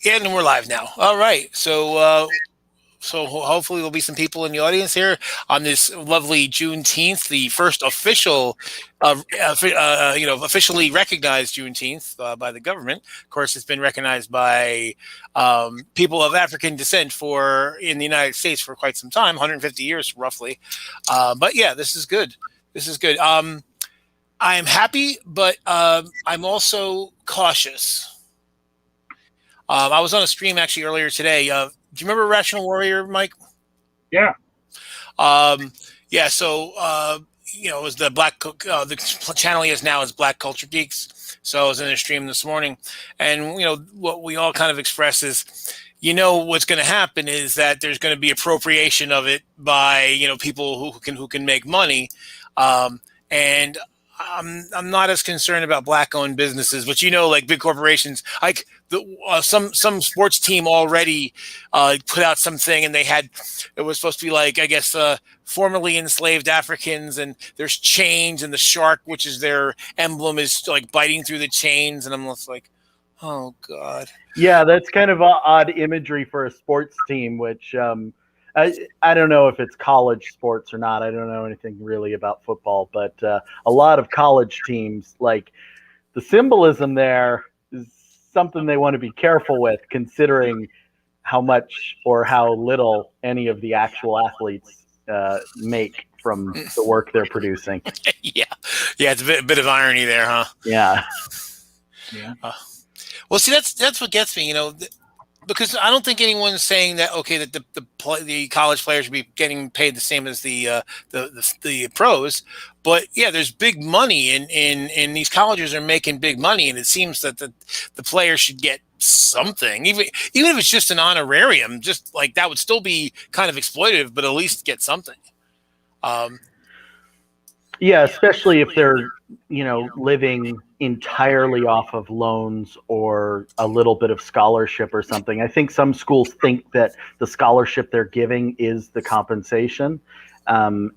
Yeah, and we're live now. All right. So hopefully there'll be some people in the audience here on this lovely Juneteenth, the first official, officially recognized Juneteenth by the government. Of course, it's been recognized by people of African descent for in the United States for quite some time, 150 years roughly. But yeah, this is good. This is good. I am happy, but I'm also cautious. I was on a stream actually earlier today. Do you remember Rational Warrior, Mike? Yeah. Um, yeah. It was the channel he is now is Black Culture Geeks. So I was in a stream this morning, and what we all kind of express is, what's going to happen is that there's going to be appropriation of it by people who can make money, and I'm not as concerned about black-owned businesses, but like big corporations, like some sports team already put out something, and it was supposed to be like, I guess, formerly enslaved Africans, and there's chains, and the shark, which is their emblem, is like biting through the chains, and I'm just like, oh god. Yeah, that's kind of odd imagery for a sports team, which I don't know if it's college sports or not. I don't know anything really about football, but a lot of college teams, like the symbolism there is something they want to be careful with, considering how much or how little any of the actual athletes make from the work they're producing. Yeah, it's a bit of irony there, huh? Yeah. Well, see, that's what gets me, because I don't think anyone's saying that that the college players should be getting paid the same as the pros, but yeah, there's big money in these colleges are making big money, and it seems that the players should get something, even if it's just an honorarium, just like that would still be kind of exploitative, but at least get something. Yeah, especially if they're living entirely off of loans or a little bit of scholarship or something. I think some schools think that the scholarship they're giving is the compensation. And,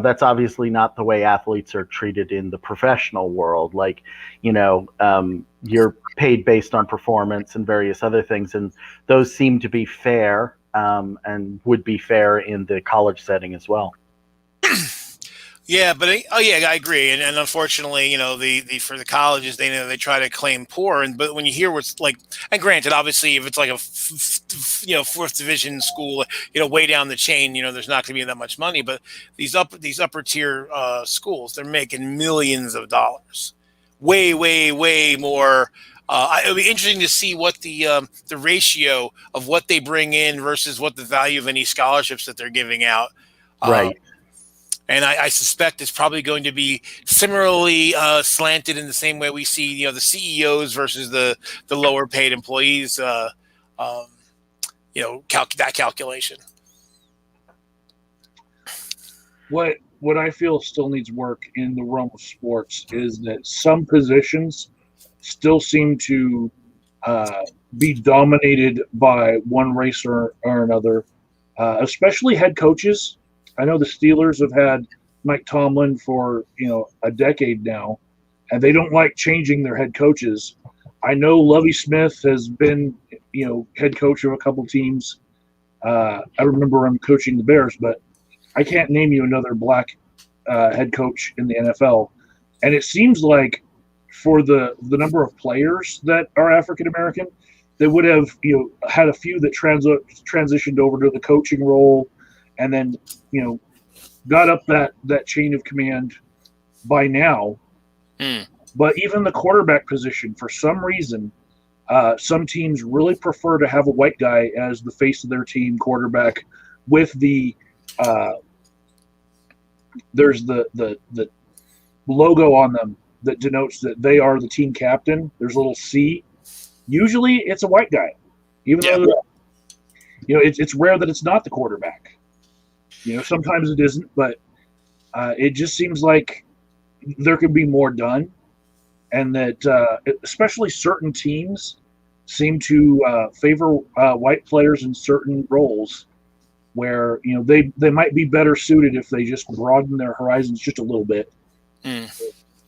that's obviously not the way athletes are treated in the professional world. Like, you're paid based on performance and various other things. And those seem to be fair and would be fair in the college setting as well. Yeah, but I agree, and unfortunately, the for the colleges, they try to claim poor, but when you hear what's like, and granted, obviously, if it's like a fourth division school, way down the chain, there's not going to be that much money, but these upper tier schools, they're making millions of dollars, way more. It'll be interesting to see what the ratio of what they bring in versus what the value of any scholarships that they're giving out. Right. And I suspect it's probably going to be similarly slanted in the same way we see, the CEOs versus the lower paid employees. That calculation. What I feel still needs work in the realm of sports is that some positions still seem to be dominated by one race or another, especially head coaches. I know the Steelers have had Mike Tomlin for, a decade now, and they don't like changing their head coaches. I know Lovie Smith has been, head coach of a couple teams. I remember him coaching the Bears, but I can't name you another black head coach in the NFL. And it seems like for the number of players that are African American, they would have, had a few that transitioned over to the coaching role, and then, got up that chain of command by now. But even the quarterback position, for some reason, some teams really prefer to have a white guy as the face of their team quarterback with the there's the logo on them that denotes that they are the team captain. There's a little C. Usually it's a white guy, even though, it's rare that it's not the quarterback. Sometimes it isn't, but it just seems like there could be more done, and that especially certain teams seem to favor white players in certain roles where, they might be better suited if they just broaden their horizons just a little bit.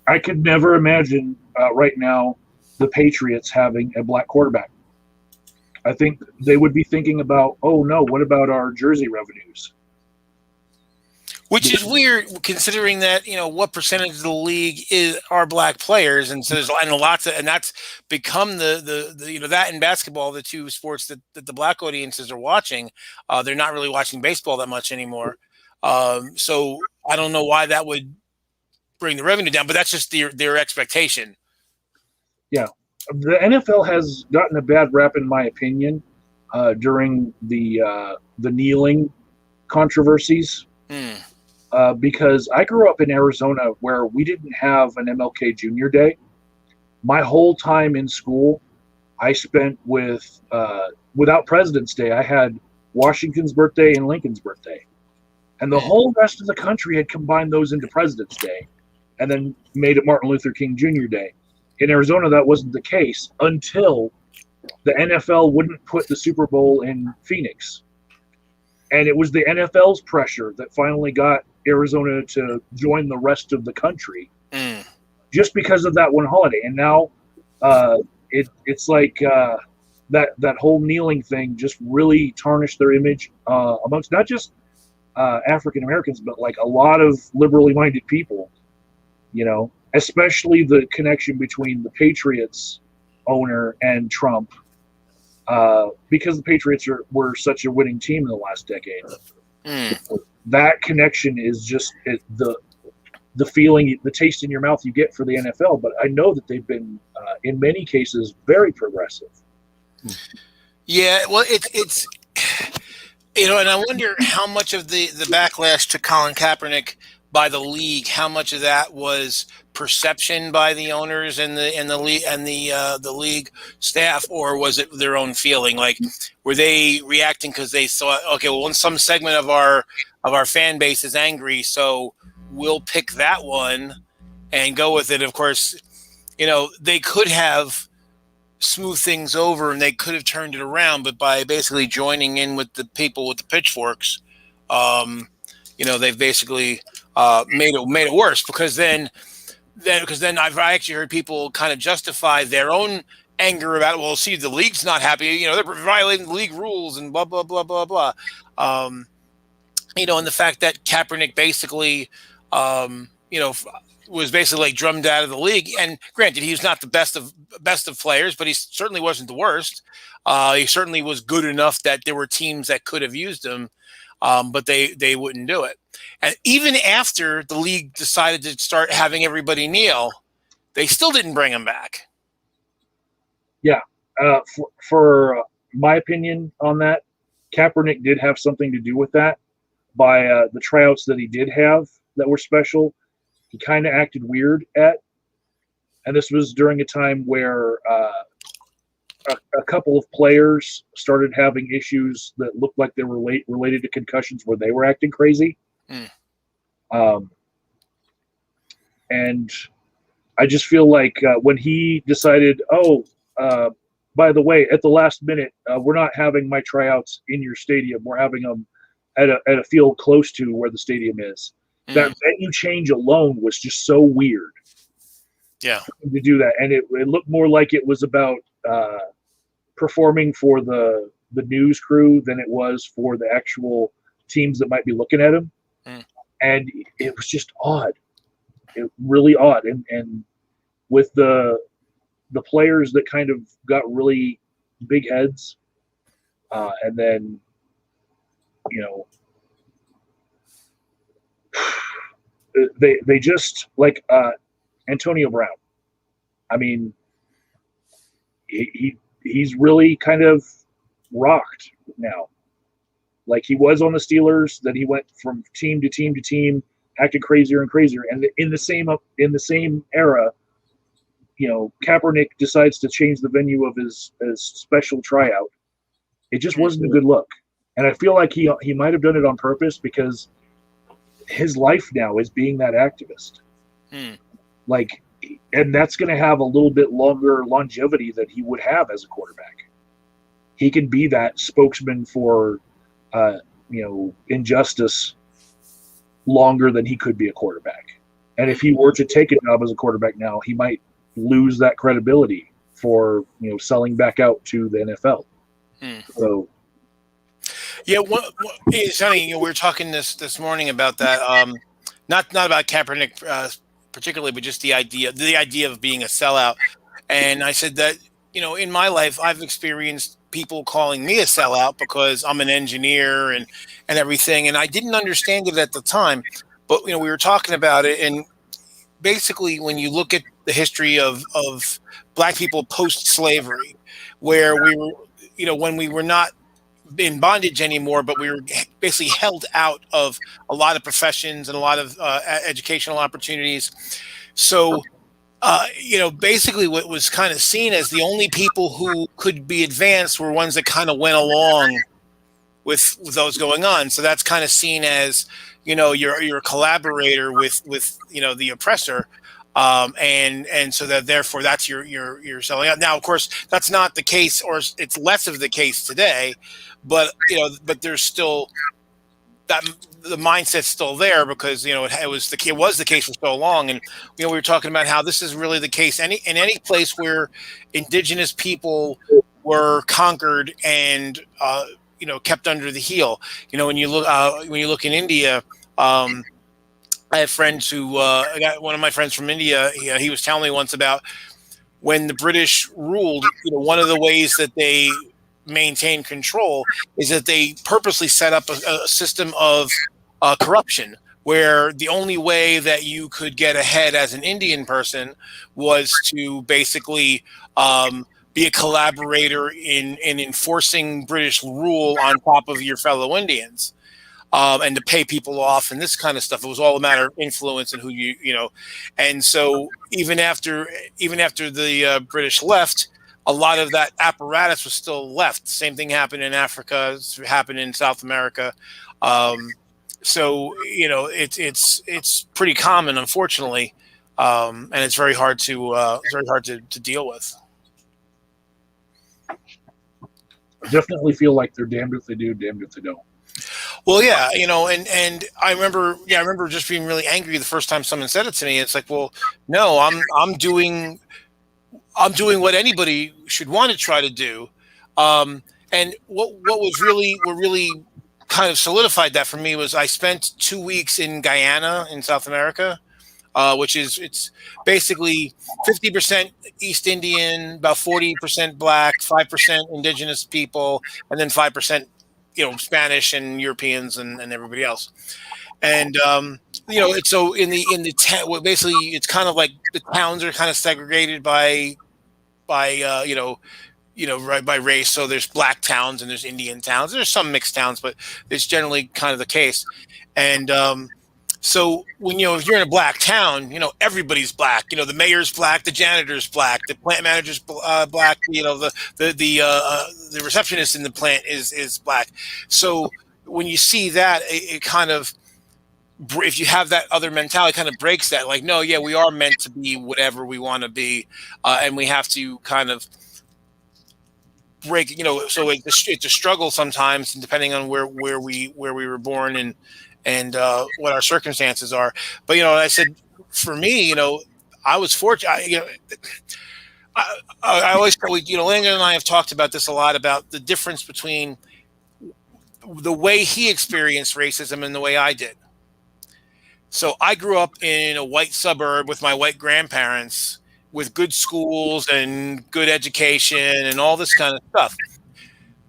I could never imagine right now the Patriots having a black quarterback. I think they would be thinking about, oh no, what about our jersey revenues? Which is weird, considering that what percentage of the league are black players, and so there's and that's become the that in basketball, the two sports that the black audiences are watching. They're not really watching baseball that much anymore. So I don't know why that would bring the revenue down, but that's just their expectation. Yeah, the NFL has gotten a bad rap, in my opinion, during the kneeling controversies. Because I grew up in Arizona where we didn't have an MLK Jr. Day. My whole time in school, I spent without President's Day. I had Washington's birthday and Lincoln's birthday. And the whole rest of the country had combined those into President's Day and then made it Martin Luther King Jr. Day. In Arizona, that wasn't the case until the NFL wouldn't put the Super Bowl in Phoenix. And it was the NFL's pressure that finally got Arizona to join the rest of the country just because of that one holiday. And now it's like that whole kneeling thing just really tarnished their image amongst not just African Americans, but like a lot of liberally minded people, especially the connection between the Patriots owner and Trump. Because the Patriots were such a winning team in the last decade. That connection is just the feeling, the taste in your mouth you get for the NFL. But I know that they've been, in many cases, very progressive. Yeah, well, it's and I wonder how much of the backlash to Colin Kaepernick by the league, how much of that was perception by the owners and the league and the league staff, or was it their own feeling? Like, were they reacting because they thought, okay, well, when some segment of our fan base is angry, so we'll pick that one and go with it. Of course, they could have smoothed things over and they could have turned it around, but by basically joining in with the people with the pitchforks, they've basically made it worse, because then I've actually heard people kind of justify their own anger about it. Well, see, the league's not happy. They're violating the league rules and blah blah blah blah blah. And the fact that Kaepernick basically, was basically like drummed out of the league. And granted, he's not the best of players, but he certainly wasn't the worst. He certainly was good enough that there were teams that could have used him, but they wouldn't do it. And even after the league decided to start having everybody kneel, they still didn't bring him back. Yeah. For my opinion on that, Kaepernick did have something to do with that. By the tryouts that he did have that were special, he kind of acted weird at. And this was during a time where a couple of players started having issues that looked like they were related to concussions, where they were acting crazy. And I just feel like when he decided, by the way, at the last minute, we're not having my tryouts in your stadium. We're having them at a field close to where the stadium is. That venue change alone was just so weird. Yeah, to do that, and it looked more like it was about performing for the news crew than it was for the actual teams that might be looking at him. And it was just odd. It really odd. And with the players that kind of got really big heads, and then, they just, like Antonio Brown. I mean, he's really kind of rocked now. Like he was on the Steelers, then he went from team to team to team, acted crazier and crazier. And in the same era, Kaepernick decides to change the venue of his special tryout. It just wasn't a good look. And I feel like he might have done it on purpose, because his life now is being that activist. Like, and that's going to have a little bit longer longevity than he would have as a quarterback. He can be that spokesman for injustice longer than he could be a quarterback. And if he were to take a job as a quarterback now, he might lose that credibility for selling back out to the NFL. Mm. So Yeah, it's funny. We were talking this morning about that. Not about Kaepernick particularly, but just the idea of being a sellout. And I said that in my life, I've experienced people calling me a sellout because I'm an engineer and everything, and I didn't understand it at the time. But we were talking about it, and basically, when you look at the history of Black people post slavery, where we were, when we were not in bondage anymore, but we were basically held out of a lot of professions and a lot of educational opportunities. So, basically what was kind of seen as the only people who could be advanced were ones that kind of went along with those going on. So that's kind of seen as, you're a collaborator with the oppressor. And so that therefore that's your selling out. Now, of course, that's not the case, or it's less of the case today, but there's still that the mindset's still there because it was the case for so long. And we were talking about how this is really the case in any place where indigenous people were conquered and kept under the heel. When you look in India. I have friends who I got one of my friends from India. He was telling me once about when the British ruled. One of the ways that they maintain control is that they purposely set up a system of corruption, where the only way that you could get ahead as an Indian person was to basically be a collaborator in enforcing British rule on top of your fellow Indians. And to pay people off and this kind of stuff. It was all a matter of influence and who and so even after the British left, a lot of that apparatus was still left. Same thing happened in Africa, happened in South America. So it's pretty common, unfortunately, and it's very hard to deal with. I definitely feel like they're damned if they do, damned if they don't. Well, yeah, and I remember just being really angry the first time someone said it to me. It's like, well, no, I'm doing what anybody should want to try to do. And what really kind of solidified that for me was I spent 2 weeks in Guyana in South America, it's basically 50% East Indian, about 40% Black, 5% indigenous people, and then 5% Spanish and Europeans and everybody else. And it's so in the well, basically it's kind of like the towns are kind of segregated by right by race. So there's Black towns and there's Indian towns. There's some mixed towns, but it's generally kind of the case. And so when if you're in a Black town, everybody's Black. The mayor's Black, the janitor's Black, the plant manager's Black. The receptionist in the plant is Black. So when you see that, it kind of, if you have that other mentality, it kind of breaks that. Like, no, yeah, we are meant to be whatever we want to be, and we have to kind of break. So it's a struggle sometimes, depending on where we were born and what our circumstances are. But I said, for me, I was fortunate. I always, Landon and I have talked about this a lot, about the difference between the way he experienced racism and the way I did. So I grew up in a white suburb with my white grandparents, with good schools and good education and all this kind of stuff.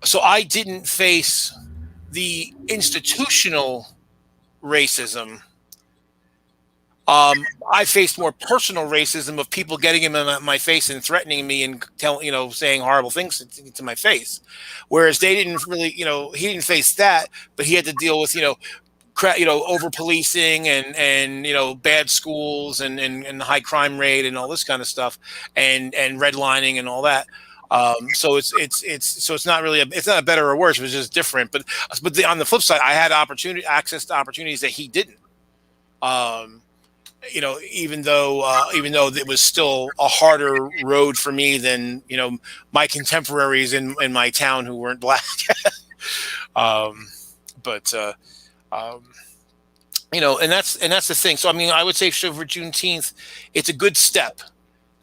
So I didn't face the institutional racism. I faced more personal racism of people getting in my face and threatening me and saying horrible things to my face. Whereas they didn't really, he didn't face that, but he had to deal with, over policing and bad schools and high crime rate and all this kind of stuff and redlining and all that. So it's not really it's not a better or worse. It was just different. But on the flip side, I had access to opportunities that he didn't. Even though it was still a harder road for me than my contemporaries in my town who weren't Black. And that's the thing. So I mean, I would say for Juneteenth, it's a good step.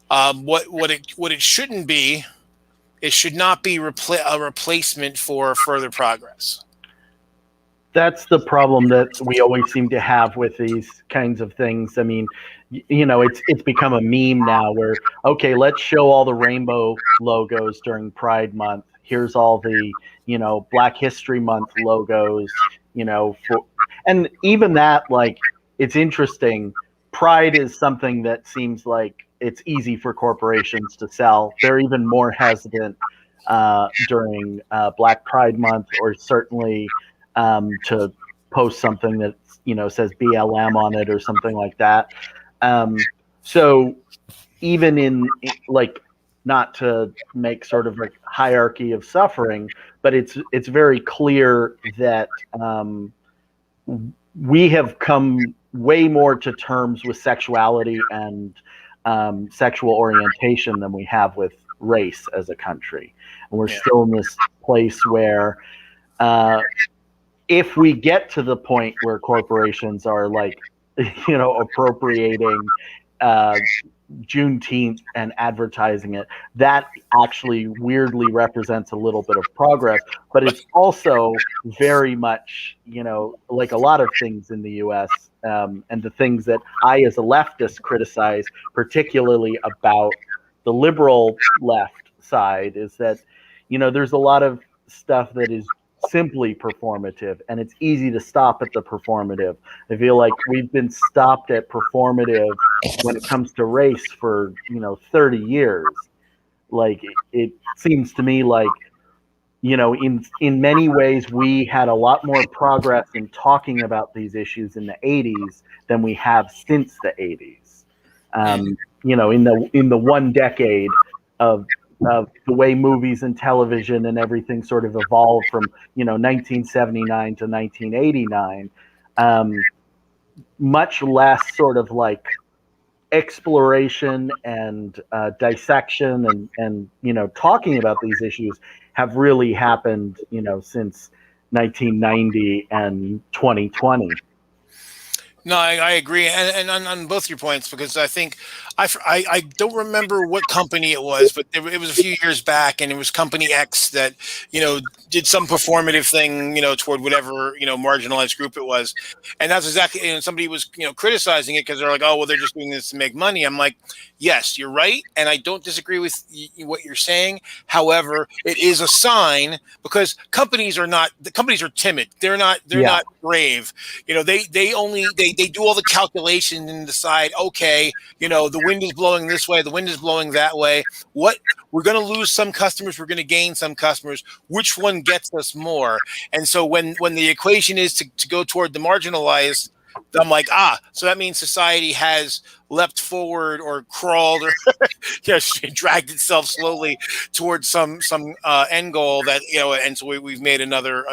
What it shouldn't be it should not be a replacement for further progress. That's the problem that we always seem to have with these kinds of things. I mean, it's become a meme now where, okay, let's show all the rainbow logos during Pride Month. Here's all the, Black History Month logos, and even that, like, it's interesting. Pride is something that seems like it's easy for corporations to sell. They're even more hesitant during Black Pride Month, or certainly to post something that says BLM on it or something like that. So even in like, not to make sort of a hierarchy of suffering, but it's very clear that we have come way more to terms with sexuality and sexual orientation than we have with race as a country, and we're still in this place where if we get to the point where corporations are like, appropriating Juneteenth and advertising it, that actually weirdly represents a little bit of progress. But it's also very much, like a lot of things in the U.S. And the things that I, as a leftist, criticize, particularly about the liberal left side, is that, there's a lot of stuff that is simply performative, and it's easy to stop at the performative. I feel like we've been stopped at performative when it comes to race for 30 years. Like, it seems to me like in many ways we had a lot more progress in talking about these issues in the 80s than we have since the 80s. In the one decade of the way movies and television and everything sort of evolved from 1979 to 1989, much less sort of like exploration and dissection and talking about these issues have really happened since 1990 and 2020. No, I agree, and on both your points, because I think I don't remember what company it was, but it was a few years back, and it was Company X that did some performative thing toward whatever marginalized group it was, and that's exactly, somebody was criticizing it because they're like, oh well, they're just doing this to make money. I'm like, yes, you're right, and I don't disagree with what you're saying. However, it is a sign, because companies are timid. They're not brave. They do all the calculation and decide, okay, the wind is blowing this way, the wind is blowing that way. What, we're going to lose some customers, we're going to gain some customers. Which one gets us more? And so when the equation is to go toward the marginalized, I'm like, so that means society has leapt forward or crawled or dragged itself slowly towards some end goal that and so we've made another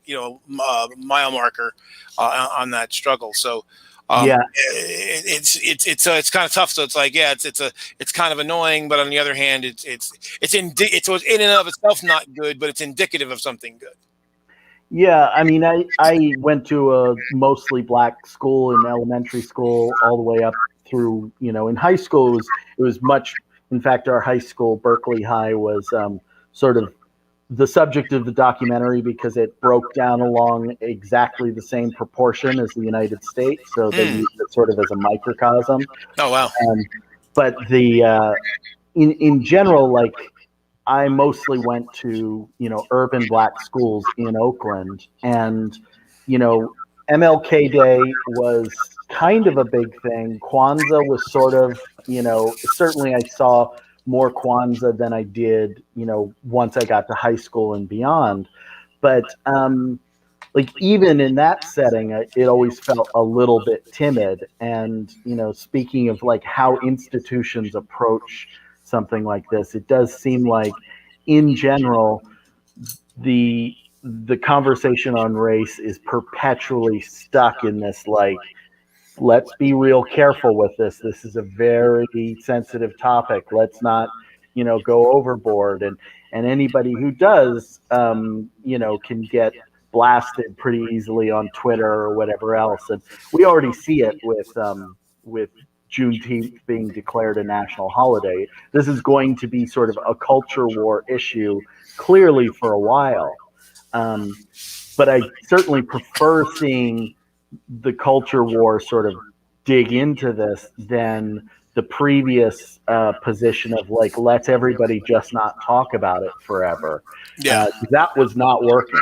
mile marker on that struggle. So it's kind of tough. So it's like, it's kind of annoying, but on the other hand, it's in and of itself not good, but it's indicative of something good. Yeah, I mean, I went to a mostly black school in elementary school all the way up through, in high school it was much. In fact, our high school, Berkeley High, was sort of the subject of the documentary because it broke down along exactly the same proportion as the United States. So they used it sort of as a microcosm. Oh, wow. But in general, like, I mostly went to, urban black schools in Oakland, and, MLK Day was kind of a big thing. Kwanzaa was sort of, certainly I saw more Kwanzaa than I did, once I got to high school and beyond. But like, even in that setting, it always felt a little bit timid. And, speaking of like how institutions approach something like this, it does seem like in general, the conversation on race is perpetually stuck in this, like, let's be real careful with this. This is a very sensitive topic. Let's not, go overboard. And anybody who does, can get blasted pretty easily on Twitter or whatever else. And we already see it with Juneteenth being declared a national holiday. This is going to be sort of a culture war issue, clearly for a while. But I certainly prefer seeing the culture war sort of dig into this than the previous position of like, let's everybody just not talk about it forever. Yeah. That was not working.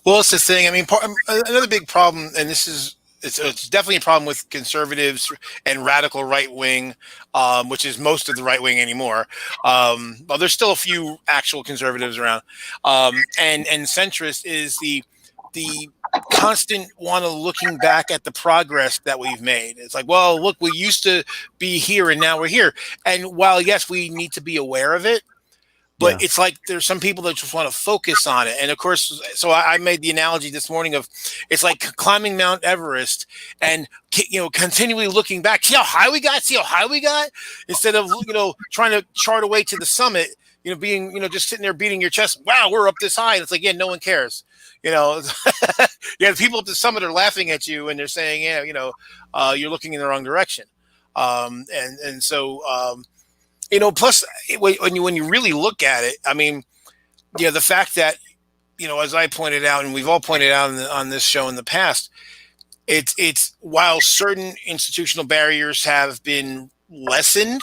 Well, it's the thing. I mean, another big problem, and this is it's definitely a problem with conservatives and radical right wing, which is most of the right wing anymore. Well, there's still a few actual conservatives around, and centrist is the constant want of looking back at the progress that we've made. It's like, well, look, we used to be here and now we're here. And while yes, we need to be aware of it, but it's like there's some people that just want to focus on it. And of course, so I made the analogy this morning of it's like climbing Mount Everest and, continually looking back. See how high we got? See how high we got? Instead of, trying to chart a way to the summit, being, just sitting there beating your chest. Wow, we're up this high. And it's like, yeah, no one cares. The people at the summit are laughing at you and they're saying, you're looking in the wrong direction. Plus when you really look at it, I mean, the fact that, as I pointed out, and we've all pointed out on this show in the past, it's while certain institutional barriers have been lessened,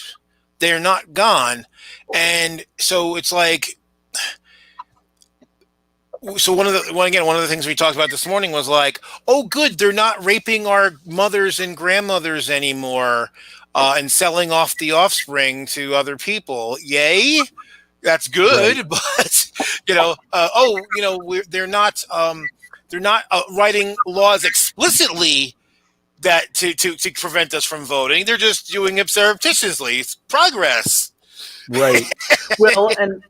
they're not gone. And so it's like, so one of the things we talked about this morning was like, oh, good, they're not raping our mothers and grandmothers anymore and selling off the offspring to other people. Yay, that's good. Right. But they're not writing laws explicitly that to prevent us from voting. They're just doing it surreptitiously. It's progress. Right. Well, and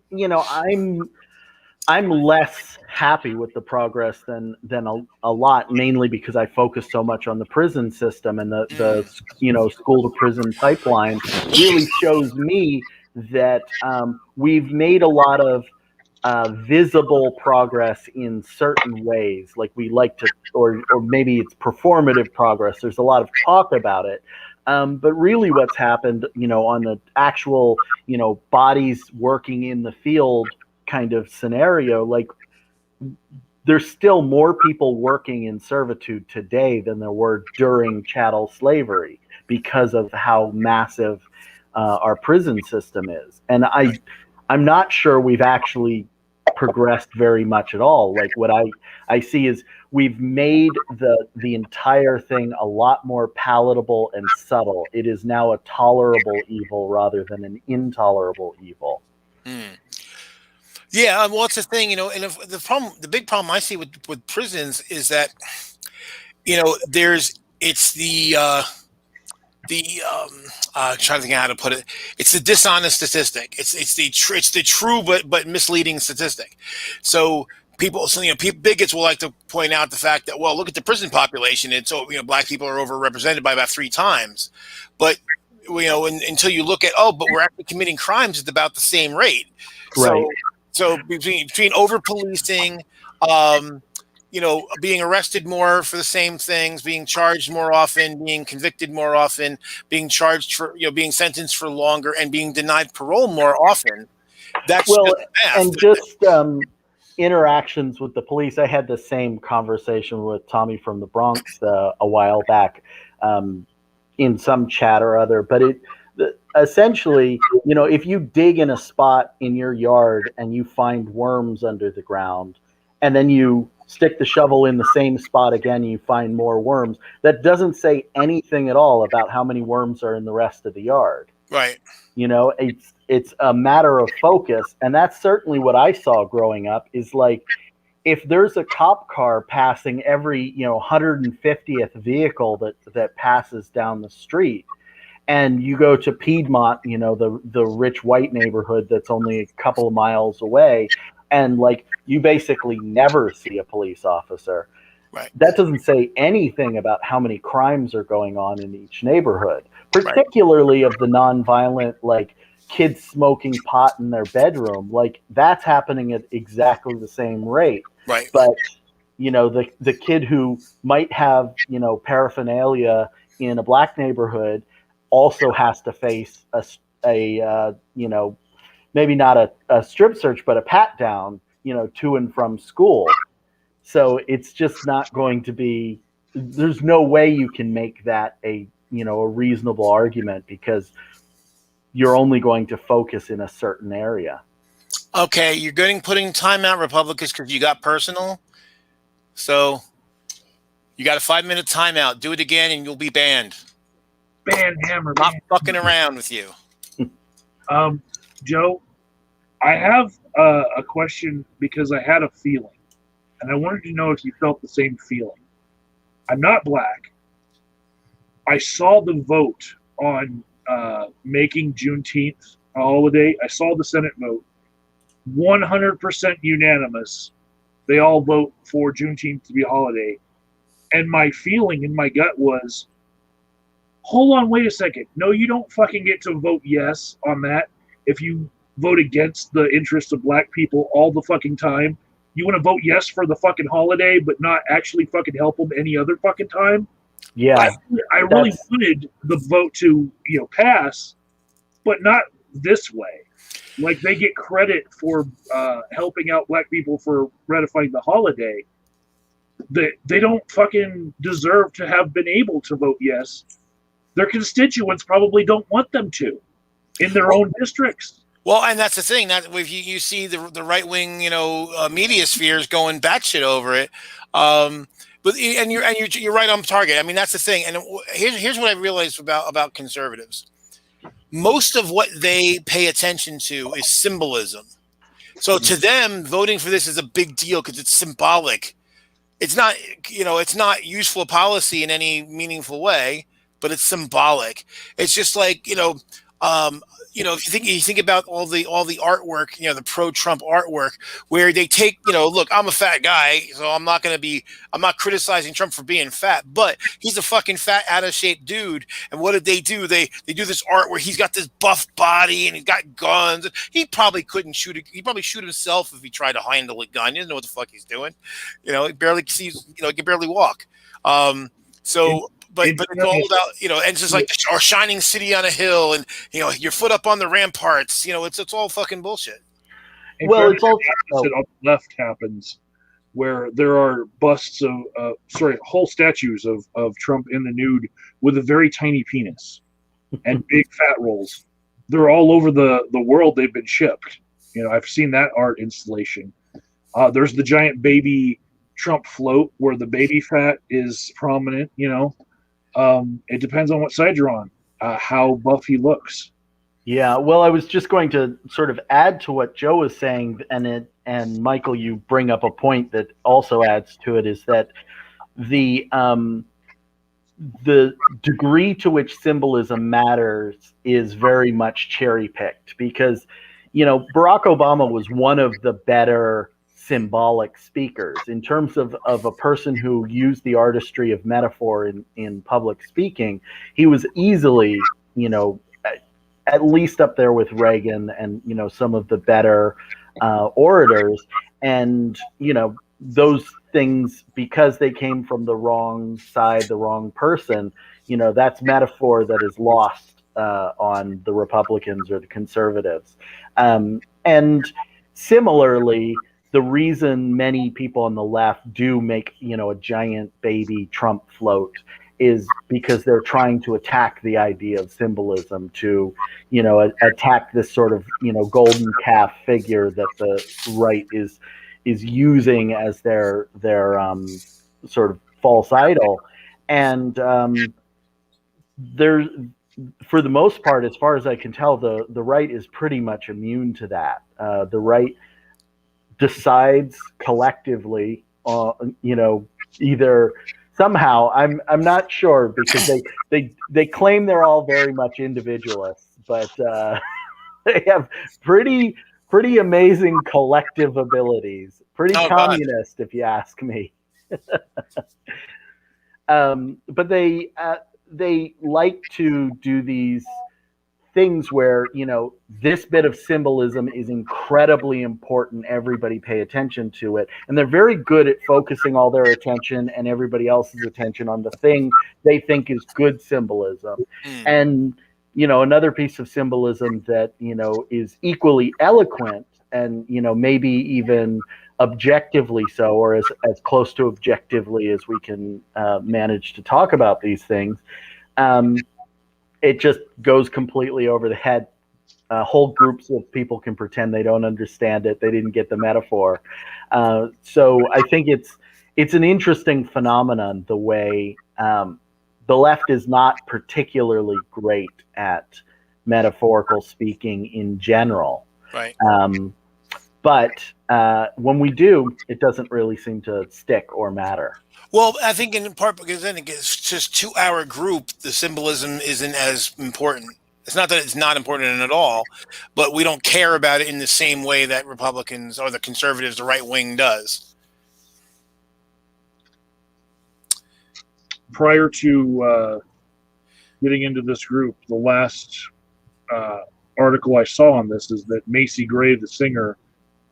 I'm less happy with the progress than a lot, mainly because I focus so much on the prison system, and the school to prison pipeline really shows me that we've made a lot of visible progress in certain ways, like we like to, or maybe it's performative progress. There's a lot of talk about it. But really what's happened, on the actual, bodies working in the field kind of scenario, like there's still more people working in servitude today than there were during chattel slavery because of how massive our prison system is. And I'm not sure we've actually progressed very much at all. Like what I see is we've made the entire thing a lot more palatable and subtle. It is now a tolerable evil rather than an intolerable evil. Yeah, well, it's the thing, and the big problem I see with prisons is that, it's trying to think of how to put it. It's the dishonest statistic. It's the true but misleading statistic. So bigots will like to point out the fact that, well, look at the prison population. And so, black people are overrepresented by about 3 times, but until you look at, but we're actually committing crimes at about the same rate. Right. So between over policing, being arrested more for the same things, being charged more often, being convicted more often, being charged for, being sentenced for longer, and being denied parole more often. That's interactions with the police. I had the same conversation with Tommy from the Bronx a while back in some chat or other, but essentially, if you dig in a spot in your yard and you find worms under the ground, and then you stick the shovel in the same spot again and you find more worms, that doesn't say anything at all about how many worms are in the rest of the yard. Right. It's a matter of focus. And that's certainly what I saw growing up, is like, if there's a cop car passing every 150th vehicle that passes down the street, and you go to Piedmont, the rich white neighborhood that's only a couple of miles away, and like you basically never see a police officer. Right. That doesn't say anything about how many crimes are going on in each neighborhood, particularly of the nonviolent, like kids smoking pot in their bedroom. Like that's happening at exactly the same rate. Right. But the kid who might have paraphernalia in a black neighborhood also has to face maybe not a strip search, but a pat down, to and from school. So it's just not going to be, there's no way you can make that a reasonable argument, because you're only going to focus in a certain area. Okay, you're putting timeout Republicans because you got personal. So you got a 5-minute timeout. Do it again and you'll be banned. Hammer. Not fucking around with you. Joe, I have a question because I had a feeling, and I wanted to know if you felt the same feeling. I'm not black. I saw the vote on making Juneteenth a holiday. I saw the Senate vote. 100% unanimous. They all vote for Juneteenth to be a holiday. And my feeling in my gut was, hold on, wait a second. No, you don't fucking get to vote yes on that. If you vote against the interests of black people all the fucking time, you want to vote yes for the fucking holiday, but not actually fucking help them any other fucking time? Yeah. I really wanted the vote to, pass, but not this way. Like, they get credit for helping out black people for ratifying the holiday. They don't fucking deserve to have been able to vote yes. Their constituents probably don't want them to in their own districts. Well, and that's the thing. That if you see the right wing, media spheres going batshit over it. But you're right on target. I mean, that's the thing. And here's what I realized about conservatives. Most of what they pay attention to is symbolism. So to them, voting for this is a big deal because it's symbolic. It's not, it's not useful policy in any meaningful way, but it's symbolic. It's just like, if you think about all the artwork, the pro-Trump artwork, where they take, look, I'm a fat guy, so I'm not criticizing Trump for being fat, but he's a fucking fat, out of shape dude. And what did they do? They do this art where he's got this buff body and he's got guns. He probably couldn't shoot it. He probably shoot himself if he tried to handle a gun. He doesn't know what the fuck he's doing. He barely sees. He can barely walk. But it's all about, and it's just like our shining city on a hill, and your foot up on the ramparts. It's all fucking bullshit. Well, it's also on the left happens where there are busts of whole statues of Trump in the nude with a very tiny penis and big fat rolls. They're all over the world. They've been shipped. I've seen that art installation. There's the giant baby Trump float where the baby fat is prominent. It depends on what side you're on, how buff he looks. Yeah, well, I was just going to sort of add to what Joe was saying, and Michael, you bring up a point that also adds to it, is that the degree to which symbolism matters is very much cherry picked, because Barack Obama was one of the better symbolic speakers in terms of a person who used the artistry of metaphor in public speaking. He was easily, at least up there with Reagan and, some of the better orators. And, those things, because they came from the wrong side, the wrong person, that's metaphor that is lost on the Republicans or the conservatives. And similarly, the reason many people on the left do make, a giant baby Trump float is because they're trying to attack the idea of symbolism, to, attack this sort of, golden calf figure that the right is using as their sort of false idol. And there's, for the most part, as far as I can tell, the right is pretty much immune to that. The right decides collectively, either somehow, I'm not sure, because they claim they're all very much individualists, but they have pretty amazing collective abilities. Pretty communist, if you ask me. But they like to do these things where, this bit of symbolism is incredibly important. Everybody pay attention to it. And they're very good at focusing all their attention and everybody else's attention on the thing they think is good symbolism. And, another piece of symbolism that, is equally eloquent and, maybe even objectively so, or as close to objectively as we can manage to talk about these things, it just goes completely over the head. Whole groups of people can pretend they don't understand it. They didn't get the metaphor. So I think it's an interesting phenomenon, the way the left is not particularly great at metaphorical speaking in general. Right. But when we do, it doesn't really seem to stick or matter. Well, I think in part because then it's just to our group, the symbolism isn't as important. It's not that it's not important at all, but we don't care about it in the same way that Republicans or the conservatives, the right wing, does. Prior to getting into this group, the last article I saw on this is that Macy Gray, the singer,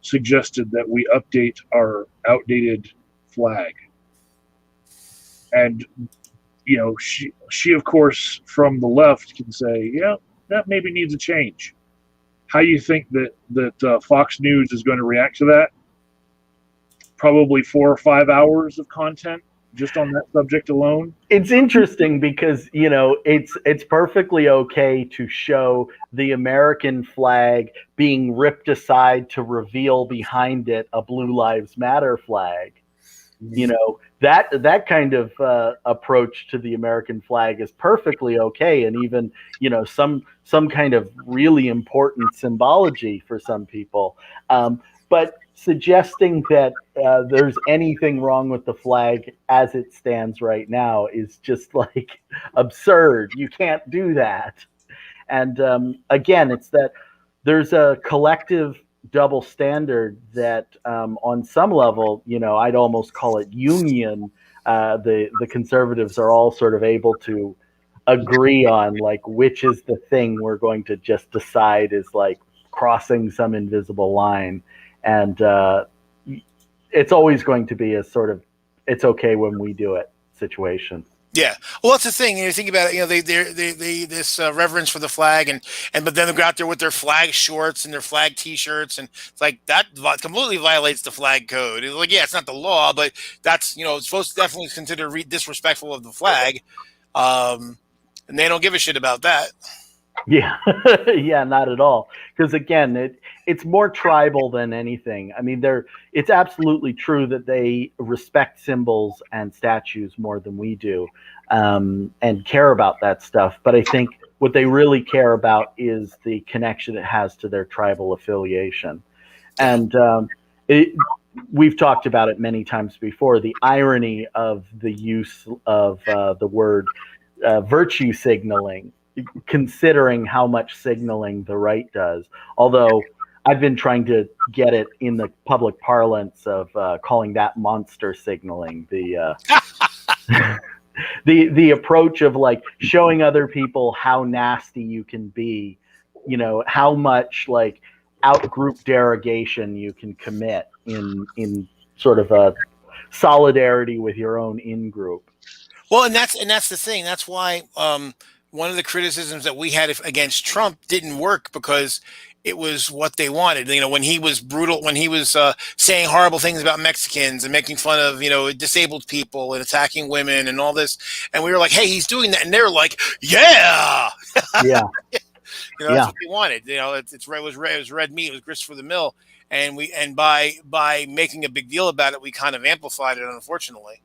suggested that we update our outdated flag. And, she of course, from the left can say, yeah, that maybe needs a change. How you think that Fox News is going to react to that? Probably 4 or 5 hours of content just on that subject alone. It's interesting because, it's perfectly okay to show the American flag being ripped aside to reveal behind it a Blue Lives Matter flag. That kind of approach to the American flag is perfectly okay, and even some kind of really important symbology for some people. But suggesting that there's anything wrong with the flag as it stands right now is just like absurd. You can't do that. And again, it's that there's a collective double standard that on some level, I'd almost call it union. The conservatives are all sort of able to agree on like which is the thing we're going to just decide is like crossing some invisible line. And it's always going to be a sort of it's okay when we do it situation. Yeah, well, that's the thing. You think about it. They this reverence for the flag, but then they go out there with their flag shorts and their flag T-shirts, and it's like that completely violates the flag code. It's like, yeah, it's not the law, but that's it's supposed to definitely considered disrespectful of the flag, and they don't give a shit about that. Yeah, yeah, not at all. Because again, it's more tribal than anything. I mean, it's absolutely true that they respect symbols and statues more than we do, and care about that stuff. But I think what they really care about is the connection it has to their tribal affiliation. And we've talked about it many times before, the irony of the use of the word virtue signaling, considering how much signaling the right does. Although I've been trying to get it in the public parlance of calling that monster signaling, the approach of like showing other people how nasty you can be, how much like out-group derogation you can commit in sort of a solidarity with your own in-group. Well, and that's the thing. That's why one of the criticisms that we had against Trump didn't work, because it was what they wanted. When he was brutal, when he was saying horrible things about Mexicans and making fun of, disabled people and attacking women and all this. And we were like, hey, he's doing that. And they were like, yeah. Yeah. That's what they wanted. It was red meat. It was grist for the mill. And by making a big deal about it, we kind of amplified it, unfortunately.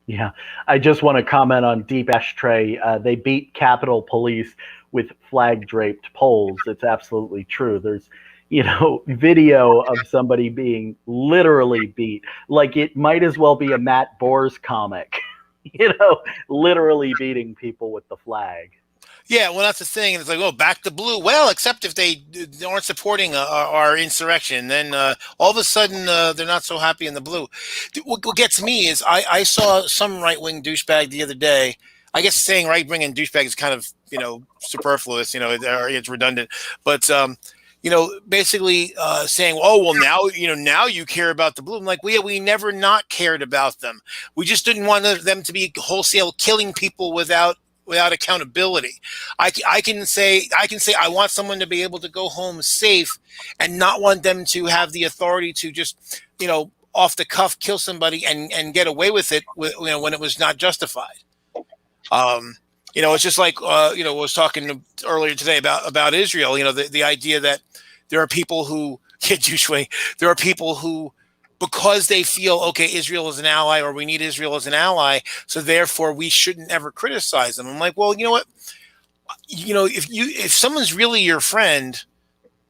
Yeah, I just want to comment on Deep Ashtray. They beat Capitol Police with flag-draped poles. It's absolutely true. There's, video of somebody being literally beat. Like it might as well be a Matt Boers comic, literally beating people with the flag. Yeah, well, that's the thing. It's like, oh, back to blue. Well, except if they aren't supporting our insurrection, then all of a sudden they're not so happy in the blue. What gets me is I saw some right-wing douchebag the other day. I guess saying right-wing and douchebag is kind of superfluous, or it's redundant. But basically saying, oh well, now you care about the blue. I'm like, we never not cared about them. We just didn't want them to be wholesale killing people without accountability. I can say I want someone to be able to go home safe, and not want them to have the authority to just off the cuff kill somebody and get away with it when it was not justified. It's just like was talking earlier today about Israel. The idea that there are people who there are people who, because they feel, okay, Israel is an ally, or we need Israel as an ally, so therefore we shouldn't ever criticize them. I'm like, well, you know what? If someone's really your friend,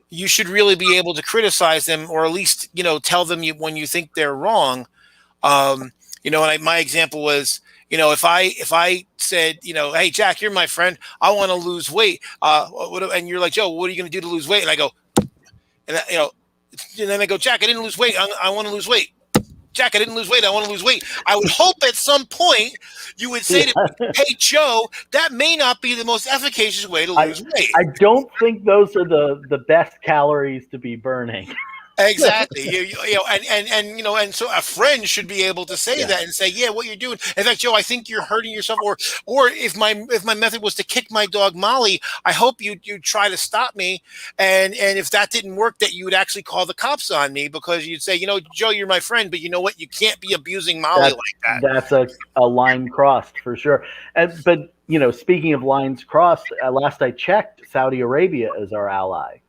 you should really be able to criticize them, or at least tell them when you think they're wrong. And my example was, if I said, hey Jack, you're my friend, I want to lose weight, and you're like, Joe, what are you going to do to lose weight? And I go, and then I go, Jack, I didn't lose weight. I want to lose weight. Jack, I didn't lose weight. I want to lose weight. I would hope at some point you would say to me, hey, Joe, that may not be the most efficacious way to lose weight. I don't think those are the best calories to be burning. Exactly. And so a friend should be able to say that and say, yeah, what you're doing. In fact, Joe, I think you're hurting yourself. Or if my method was to kick my dog Molly, I hope you try to stop me. And if that didn't work, that you would actually call the cops on me, because you'd say, Joe, you're my friend, but you know what? You can't be abusing Molly like that. That's a line crossed for sure. But speaking of lines crossed, last I checked, Saudi Arabia is our ally.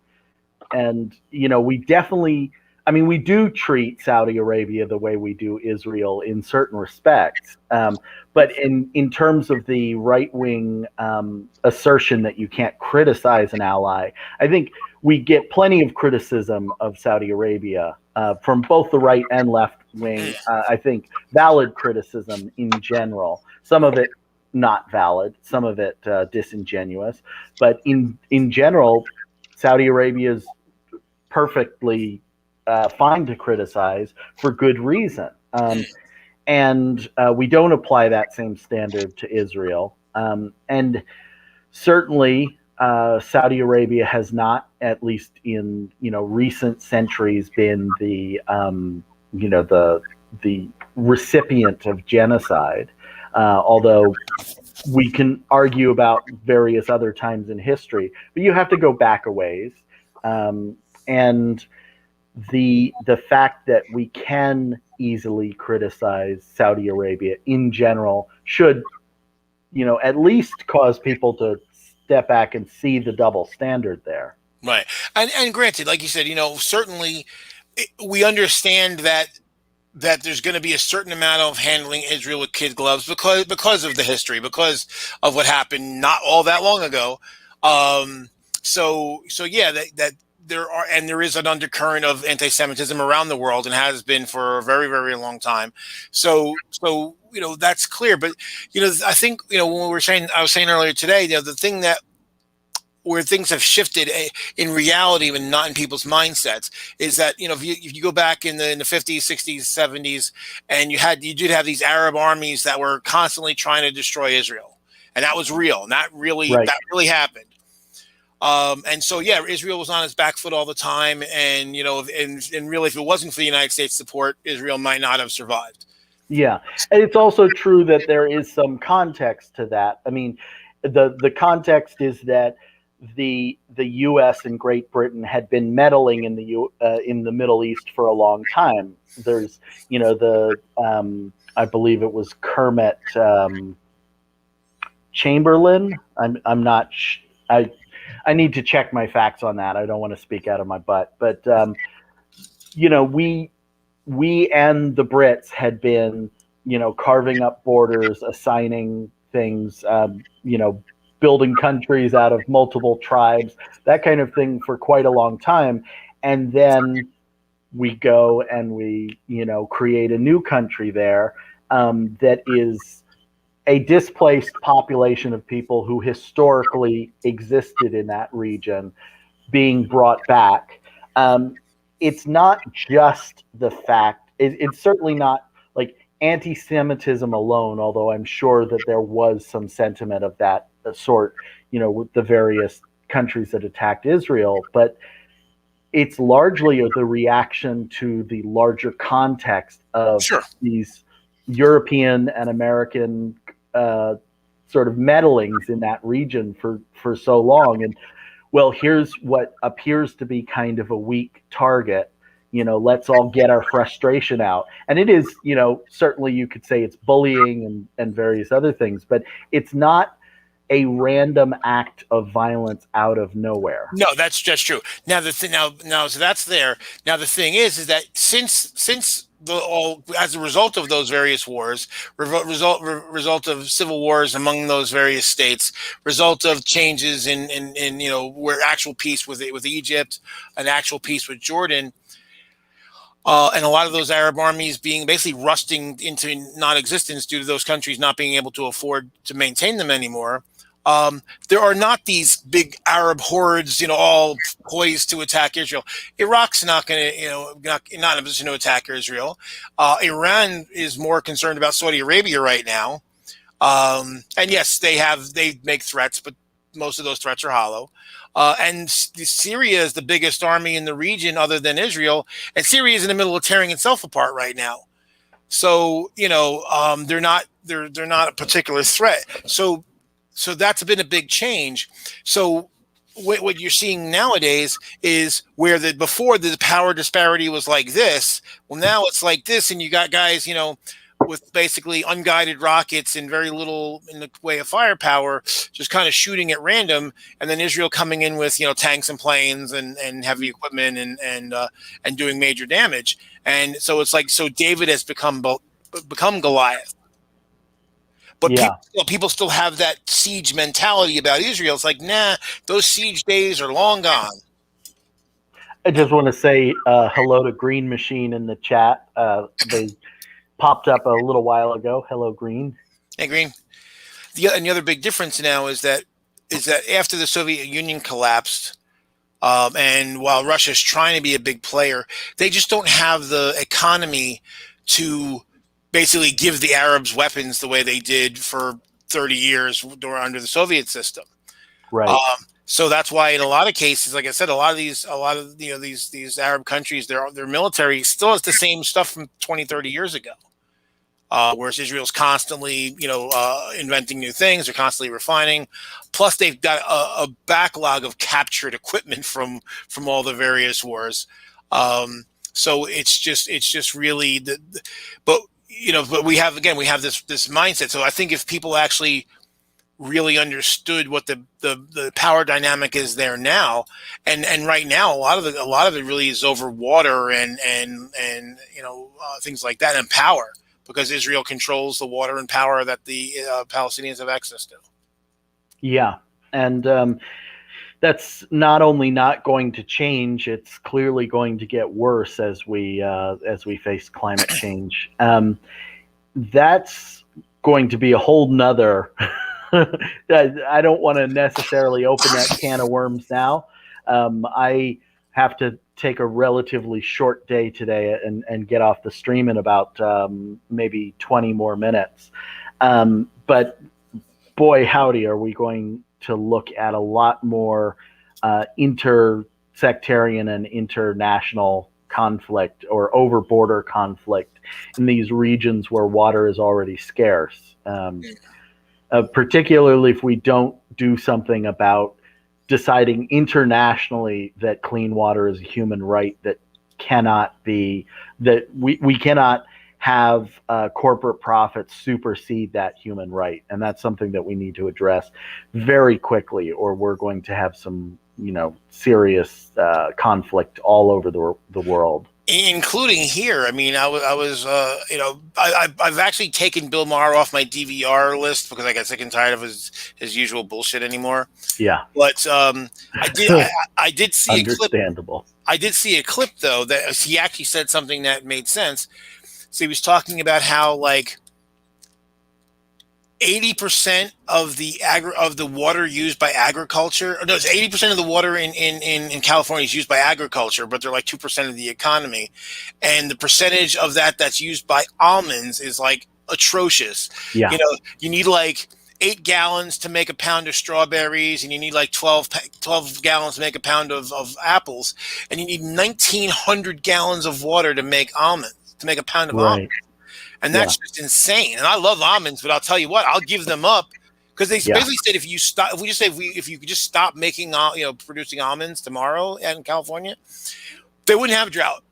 And, we definitely, we do treat Saudi Arabia the way we do Israel in certain respects. But in terms of the right-wing assertion that you can't criticize an ally, I think we get plenty of criticism of Saudi Arabia from both the right and left wing. I think valid criticism in general, some of it not valid, some of it disingenuous. But in general, Saudi Arabia's perfectly fine to criticize for good reason. And we don't apply that same standard to Israel. And certainly Saudi Arabia has not, at least in recent centuries, been the recipient of genocide. Although we can argue about various other times in history, but you have to go back a ways. And the fact that we can easily criticize Saudi Arabia in general should, at least cause people to step back and see the double standard there. Right. And granted, like you said, certainly we understand that there's going to be a certain amount of handling Israel with kid gloves because of the history, because of what happened not all that long ago. So yeah, that there is an undercurrent of anti-Semitism around the world, and has been for a very, very long time. So that's clear. But I think when I was saying earlier today, the thing where things have shifted in reality and not in people's mindsets is that if you go back in the 50s, 60s, 70s, and you did have these Arab armies that were constantly trying to destroy Israel, and that was real, and that really happened. And so, yeah, Israel was on its back foot all the time. And, and really, if it wasn't for the United States support, Israel might not have survived. Yeah. And it's also true that there is some context to that. The context is that the U.S. and Great Britain had been meddling in the Middle East for a long time. There's, I believe it was Kermit Chamberlain. I'm not I need to check my facts on that. I don't want to speak out of my butt, but we and the Brits had been, carving up borders, assigning things, building countries out of multiple tribes, that kind of thing for quite a long time. And then we go and we, create a new country there that is a displaced population of people who historically existed in that region being brought back. It's not just the fact, it's certainly not like anti-Semitism alone, although I'm sure that there was some sentiment of that sort with the various countries that attacked Israel, but it's largely the reaction to the larger context of Sure. these European and American sort of meddlings in that region for so long. And well, here's what appears to be kind of a weak target. Let's all get our frustration out. And it is, certainly you could say it's bullying and various other things, but it's not a random act of violence out of nowhere. No, that's just true. Now the thing now so that's there. Now the thing is that since as a result of those various wars, result of civil wars among those various states, result of changes in where actual peace with Egypt, an actual peace with Jordan, and a lot of those Arab armies being basically rusting into non-existence due to those countries not being able to afford to maintain them anymore. There are not these big Arab hordes, all poised to attack Israel. Iraq's not going to, not in a position to attack Israel. Iran is more concerned about Saudi Arabia right now. And yes, they make threats, but most of those threats are hollow. And Syria is the biggest army in the region other than Israel. And Syria is in the middle of tearing itself apart right now. So, they're not a particular threat. So that's been a big change. So what you're seeing nowadays is where before the power disparity was like this. Well, now it's like this, and you got guys, with basically unguided rockets and very little in the way of firepower, just kind of shooting at random, and then Israel coming in with tanks and planes and heavy equipment and doing major damage. And so it's like David has become Goliath. But yeah. people still have that siege mentality about Israel. It's like, nah, those siege days are long gone. I just want to say hello to Green Machine in the chat. They popped up a little while ago. Hello, Green. Hey, Green. And the other big difference now is that after the Soviet Union collapsed, and while Russia's trying to be a big player, they just don't have the economy to basically give the Arabs weapons the way they did for 30 years under the Soviet system. Right. So that's why in a lot of cases, like I said, a lot of these Arab countries, their military still has the same stuff from 20, 30 years ago. Whereas Israel's constantly, inventing new things, they're constantly refining. Plus, they've got a backlog of captured equipment from all the various wars. So it's just really but we have this mindset. So I think if people actually really understood what the power dynamic is there now, and right now a lot of it really is over water and things like that, and power, because Israel controls the water and power that the Palestinians have access to. Yeah, and that's not only not going to change; it's clearly going to get worse as we face climate change. That's going to be a whole nother. I don't want to necessarily open that can of worms now. I have to take a relatively short day today and get off the stream in about maybe 20 more minutes. But boy, howdy, are we going to look at a lot more intersectarian and international conflict or over border conflict in these regions where water is already scarce. Particularly if we don't do something about deciding internationally that clean water is a human right that cannot be, that we cannot have corporate profits supersede that human right. And that's something that we need to address very quickly, or we're going to have some, serious conflict all over the world. Including here. I mean, I've actually taken Bill Maher off my DVR list because I got sick and tired of his usual bullshit anymore. Yeah. But I did see understandable. I did see a clip though that he actually said something that made sense. So he was talking about how 80% of the water used by agriculture, no, it's 80% of the water in California is used by agriculture, but they're like 2% of the economy. And the percentage of that's used by almonds is atrocious. Yeah. You need 8 gallons to make a pound of strawberries, and you need like 12 gallons to make a pound of apples, and you need 1,900 gallons of water to make almonds, to make a pound of almonds. Right. And Yeah. that's just insane. And I love almonds, but I'll tell you what, I'll give them up because they Yeah. basically said if you could just stop making producing almonds tomorrow in California, they wouldn't have drought.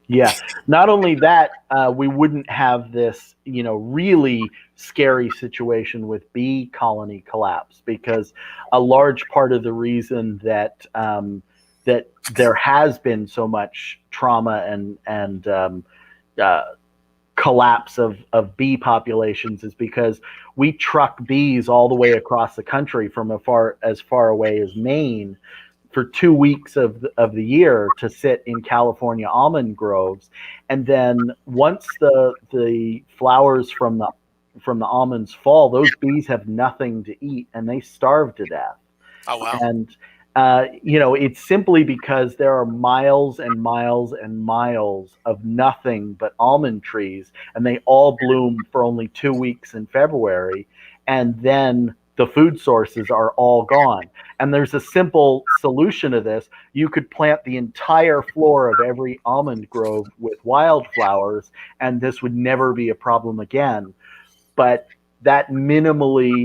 Yeah. Not only that, we wouldn't have this, really scary situation with bee colony collapse, because a large part of the reason that that there has been so much trauma and collapse of bee populations is because we truck bees all the way across the country from as far away as Maine for 2 weeks of the year to sit in California almond groves, and then once the flowers from the almonds fall, those bees have nothing to eat and they starve to death. Oh wow! And it's simply because there are miles and miles and miles of nothing but almond trees, and they all bloom for only 2 weeks in February, and then the food sources are all gone. And there's a simple solution to this. You could plant the entire floor of every almond grove with wildflowers, and this would never be a problem again. But that minimally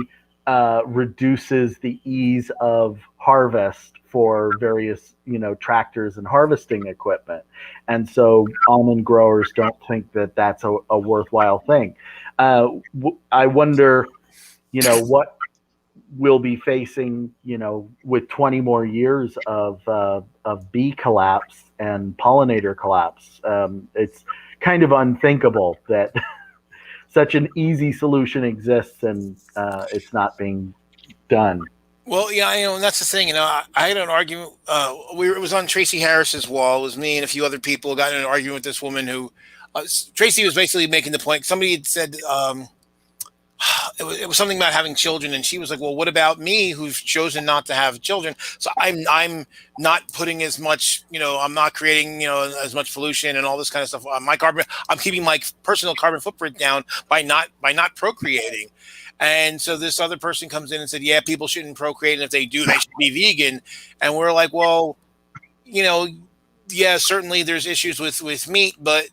reduces the ease of harvest for various, tractors and harvesting equipment. And so almond growers don't think that that's a worthwhile thing. I wonder, what we'll be facing, with 20 more years of bee collapse and pollinator collapse. It's kind of unthinkable that such an easy solution exists and it's not being done. Well, yeah, and that's the thing. I had an argument. It was on Tracy Harris's wall. It was me and a few other people got in an argument with this woman who, Tracy was basically making the point. Somebody had said it was something about having children, and she was like, "Well, what about me, who's chosen not to have children? So I'm not putting as much, I'm not creating, as much pollution and all this kind of stuff. I'm keeping my personal carbon footprint down by not procreating." And so this other person comes in and said, "Yeah, people shouldn't procreate, and if they do, they should be vegan." And we're like, "Well, yeah, certainly there's issues with meat, but."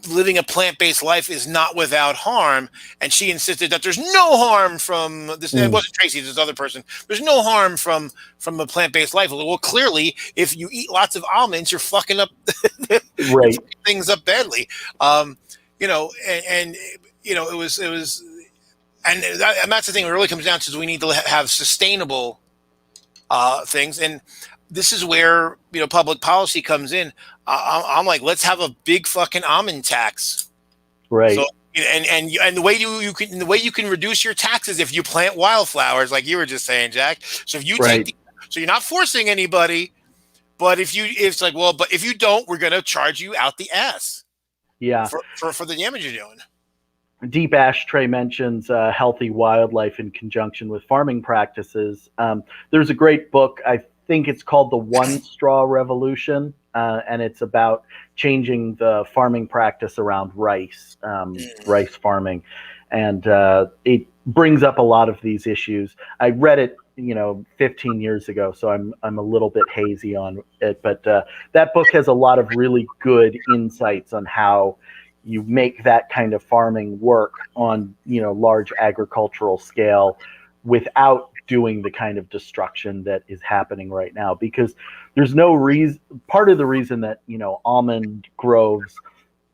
Living a plant-based life is not without harm. And she insisted that there's no harm from this. It wasn't Tracy, this other person. There's no harm from a plant-based life. Well, clearly, if you eat lots of almonds, you're fucking up right. things up badly. And it was, and that's the thing. It really comes down to we need to have sustainable things. And this is where public policy comes in. I'm like, let's have a big fucking almond tax, right? So, and the way you can reduce your taxes if you plant wildflowers, like you were just saying, Jack. So if you so you're not forcing anybody, but if you don't, we're gonna charge you out the ass. Yeah, for the damage you're doing. Deep Ashtray mentions healthy wildlife in conjunction with farming practices. There's a great book, I think it's called The One Straw Revolution, and it's about changing the farming practice around rice farming, and it brings up a lot of these issues. I read it 15 years ago, so I'm a little bit hazy on it, but that book has a lot of really good insights on how you make that kind of farming work on large agricultural scale without doing the kind of destruction that is happening right now, because there's no reason. Part of the reason that almond groves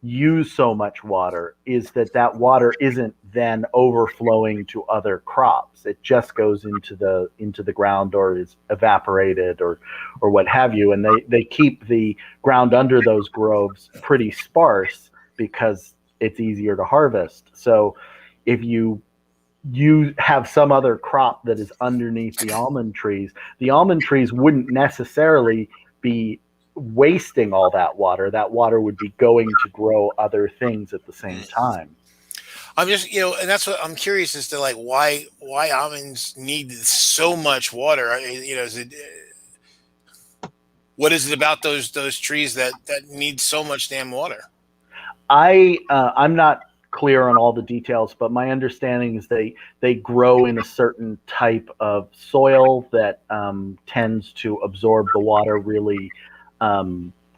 use so much water is that water isn't then overflowing to other crops. It just goes into the ground or is evaporated or what have you, and they keep the ground under those groves pretty sparse because it's easier to harvest. So if you have some other crop that is underneath the almond trees wouldn't necessarily be wasting all that water. That water would be going to grow other things at the same time. I'm just, and that's what I'm curious as to, like, why almonds need so much water. What is it about those trees that need so much damn water? I'm not clear on all the details, but my understanding is they grow in a certain type of soil that tends to absorb the water really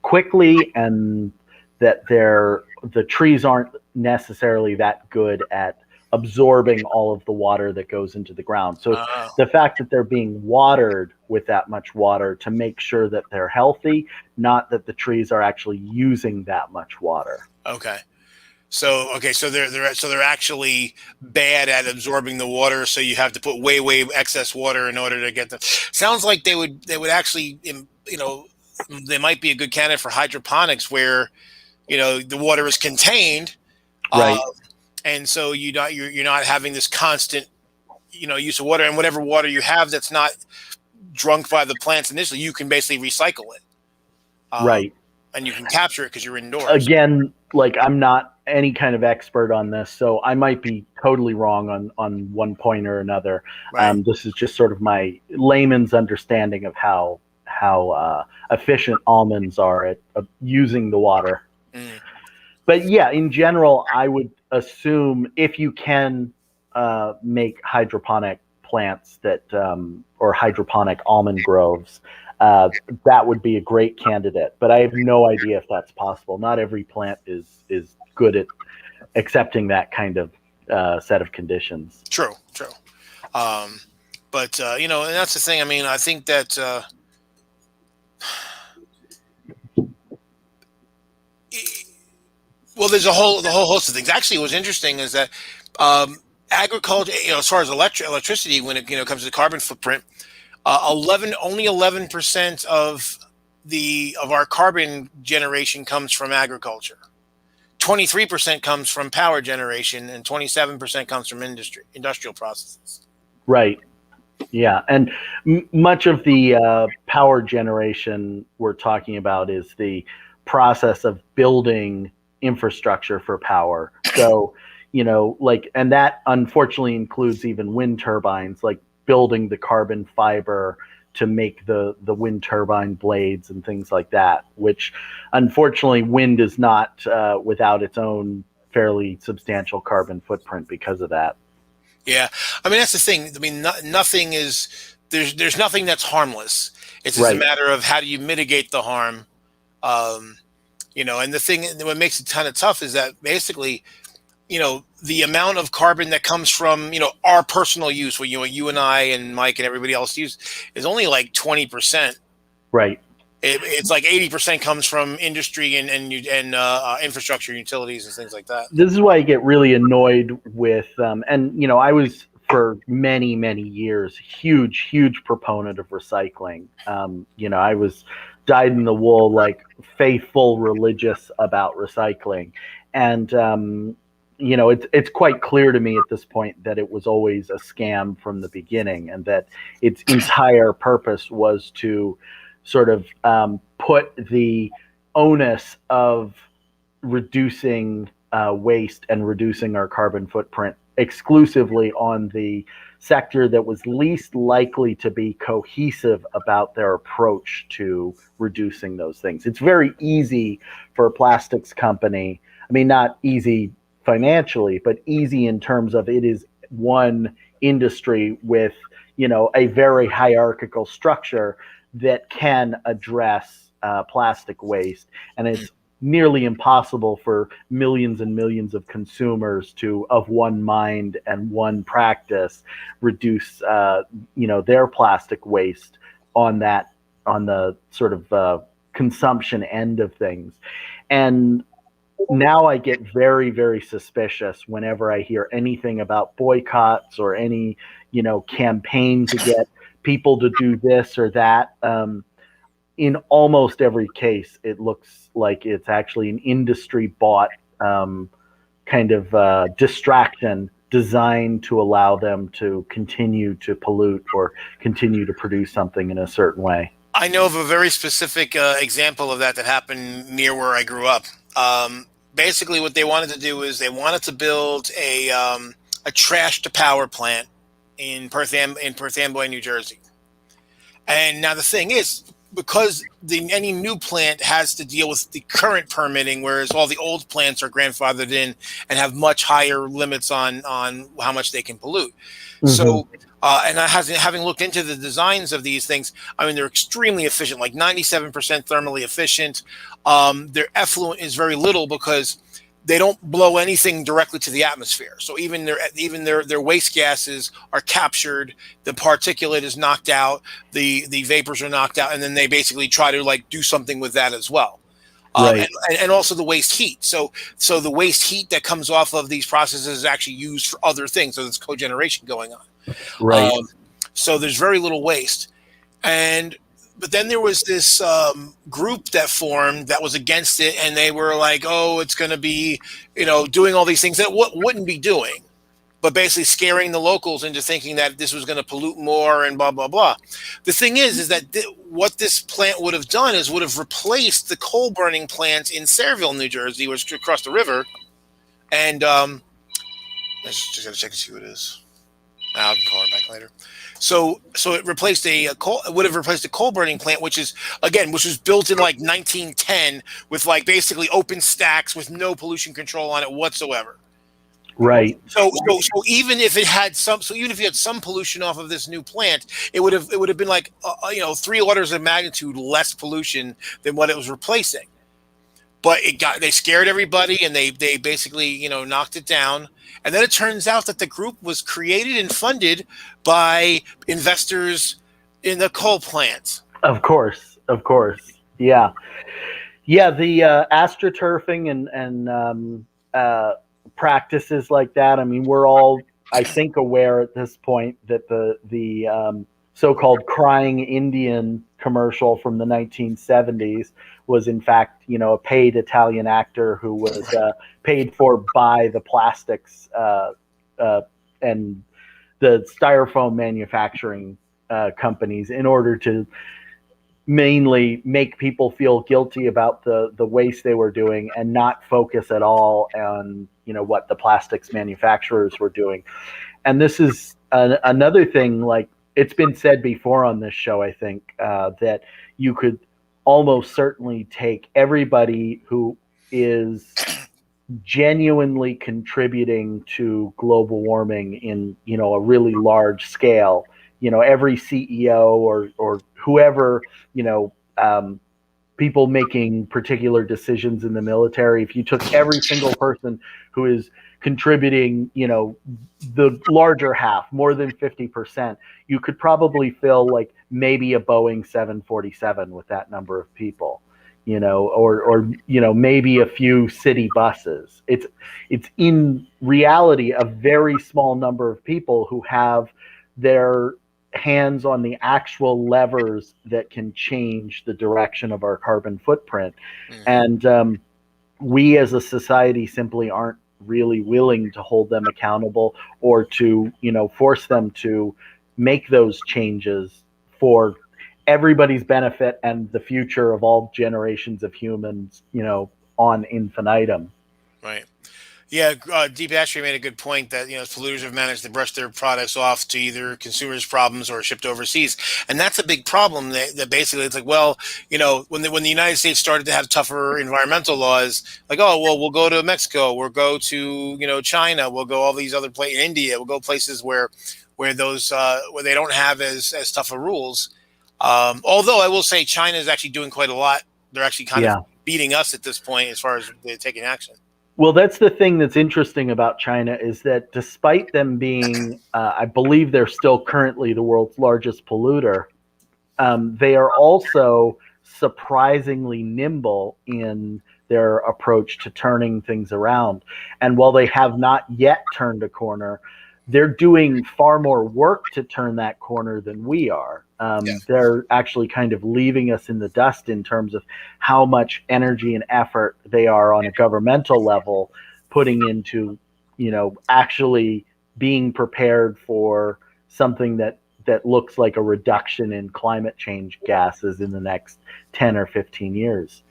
quickly, and that the trees aren't necessarily that good at absorbing all of the water that goes into the ground. So it's the fact that they're being watered with that much water to make sure that they're healthy, not that the trees are actually using that much water. Okay. So they're actually bad at absorbing the water. So you have to put way excess water in order to get them. Sounds like they would actually, they might be a good candidate for hydroponics, where the water is contained, Right. And so you're not having this constant use of water, and whatever water you have that's not drunk by the plants initially, you can basically recycle it, Right. and you can capture it because you're indoors. Again, like, I'm not any kind of expert on this, so I might be totally wrong on one point or another. Right. This is just sort of my layman's understanding of how efficient almonds are at using the water. Mm. But yeah, in general, I would assume if you can make hydroponic plants or hydroponic almond groves, that would be a great candidate. But I have no idea if that's possible. Not every plant is good at accepting that kind of set of conditions. True. But and that's the thing. I mean, I think that well, there's the whole host of things. Actually, what's interesting is that agriculture, as far as electricity, when it comes to the carbon footprint, only 11% of our carbon generation comes from agriculture. 23% comes from power generation, and 27% comes from industrial processes. Right. Yeah, and much of the power generation we're talking about is the process of building infrastructure for power. So, and that unfortunately includes even wind turbines, like building the carbon fiber to make the wind turbine blades and things like that, which unfortunately wind is not without its own fairly substantial carbon footprint because of that. Yeah, I mean, that's the thing. I mean, nothing is there's nothing that's harmless. It's just Right. a matter of how do you mitigate the harm. And the thing, what makes it kind of tough is that basically, the amount of carbon that comes from our personal use, what you and I and Mike and everybody else use, is only like 20%. Right. It's like 80% comes from industry and infrastructure, utilities, and things like that. This is why I get really annoyed with, I was for many, many years huge proponent of recycling. I was dyed in the wool, like faithful religious about recycling, and it's quite clear to me at this point that it was always a scam from the beginning, and that its entire purpose was to sort of put the onus of reducing waste and reducing our carbon footprint exclusively on the sector that was least likely to be cohesive about their approach to reducing those things. It's very easy for a plastics company, I mean, not easy financially, but easy in terms of it is one industry with, a very hierarchical structure that can address plastic waste. And it's nearly impossible for millions and millions of consumers to, of one mind and one practice, reduce, their plastic waste on the sort of consumption end of things. And now I get very, very suspicious whenever I hear anything about boycotts or any, campaign to get people to do this or that. In almost every case, it looks like it's actually an industry-bought kind of distraction designed to allow them to continue to pollute or continue to produce something in a certain way. I know of a very specific example of that happened near where I grew up. Basically, what they wanted to do is they wanted to build a trash to power plant in Perth Amboy, New Jersey. And now the thing is, because any new plant has to deal with the current permitting, whereas all the old plants are grandfathered in and have much higher limits on how much they can pollute. So, and having looked into the designs of these things, I mean, they're extremely efficient, like 97% thermally efficient. Their effluent is very little because they don't blow anything directly to the atmosphere. So even their waste gases are captured, the particulate is knocked out, the vapors are knocked out, and then they basically try to like do something with that as well. Right. And also the waste heat. So the waste heat that comes off of these processes is actually used for other things. So there's cogeneration going on. Right. So there's very little waste. But then there was this group that formed that was against it, and they were like, "Oh, it's going to be, doing all these things that wouldn't be doing, but basically scaring the locals into thinking that this was going to pollute more and blah blah blah." The thing is that what this plant would have done is would have replaced the coal burning plants in Sayreville, New Jersey, which is across the river, and I just got to check and see what it is. I can call her back later. So it replaced it would have replaced a coal burning plant, which was built in like 1910 with like basically open stacks with no pollution control on it whatsoever. Right. So even if it had even if you had some pollution off of this new plant, it would have been like 3 orders of magnitude less pollution than what it was replacing. But they scared everybody, and they basically knocked it down. And then it turns out that the group was created and funded by investors in the coal plants. Of course. Yeah. The astroturfing and practices like that. I mean, we're all, I think, aware at this point that the so-called crying Indian commercial from the 1970s was in fact, a paid Italian actor who was paid for by the plastics and the styrofoam manufacturing companies in order to mainly make people feel guilty about the waste they were doing and not focus at all on what the plastics manufacturers were doing. And this is another thing, like it's been said before on this show, I think, that you could almost certainly take everybody who is genuinely contributing to global warming in a really large scale, every CEO or whoever, people making particular decisions in the military, if you took every single person who is contributing, the larger half, more than 50%, you could probably fill like maybe a Boeing 747 with that number of people, or maybe a few city buses. It's in reality a very small number of people who have their hands on the actual levers that can change the direction of our carbon footprint. And we as a society simply aren't really willing to hold them accountable or to, force them to make those changes for everybody's benefit and the future of all generations of humans, on infinitum. Right. Yeah, Deep Ashtray made a good point that polluters have managed to brush their products off to either consumers' problems or shipped overseas, and that's a big problem. That basically it's like, well, when the United States started to have tougher environmental laws, like, oh well, we'll go to Mexico, we'll go to China, we'll go all these other places, India, we'll go places where those where they don't have as tough of rules. Although I will say China is actually doing quite a lot. They're actually kind of beating us at this point as far as they're taking action. Well, that's the thing that's interesting about China is that despite them being, I believe they're still currently the world's largest polluter, they are also surprisingly nimble in their approach to turning things around. And while they have not yet turned a corner, they're doing far more work to turn that corner than we are. They're actually kind of leaving us in the dust in terms of how much energy and effort they are on a governmental level putting into, actually being prepared for something that looks like a reduction in climate change gases in the next 10 or 15 years.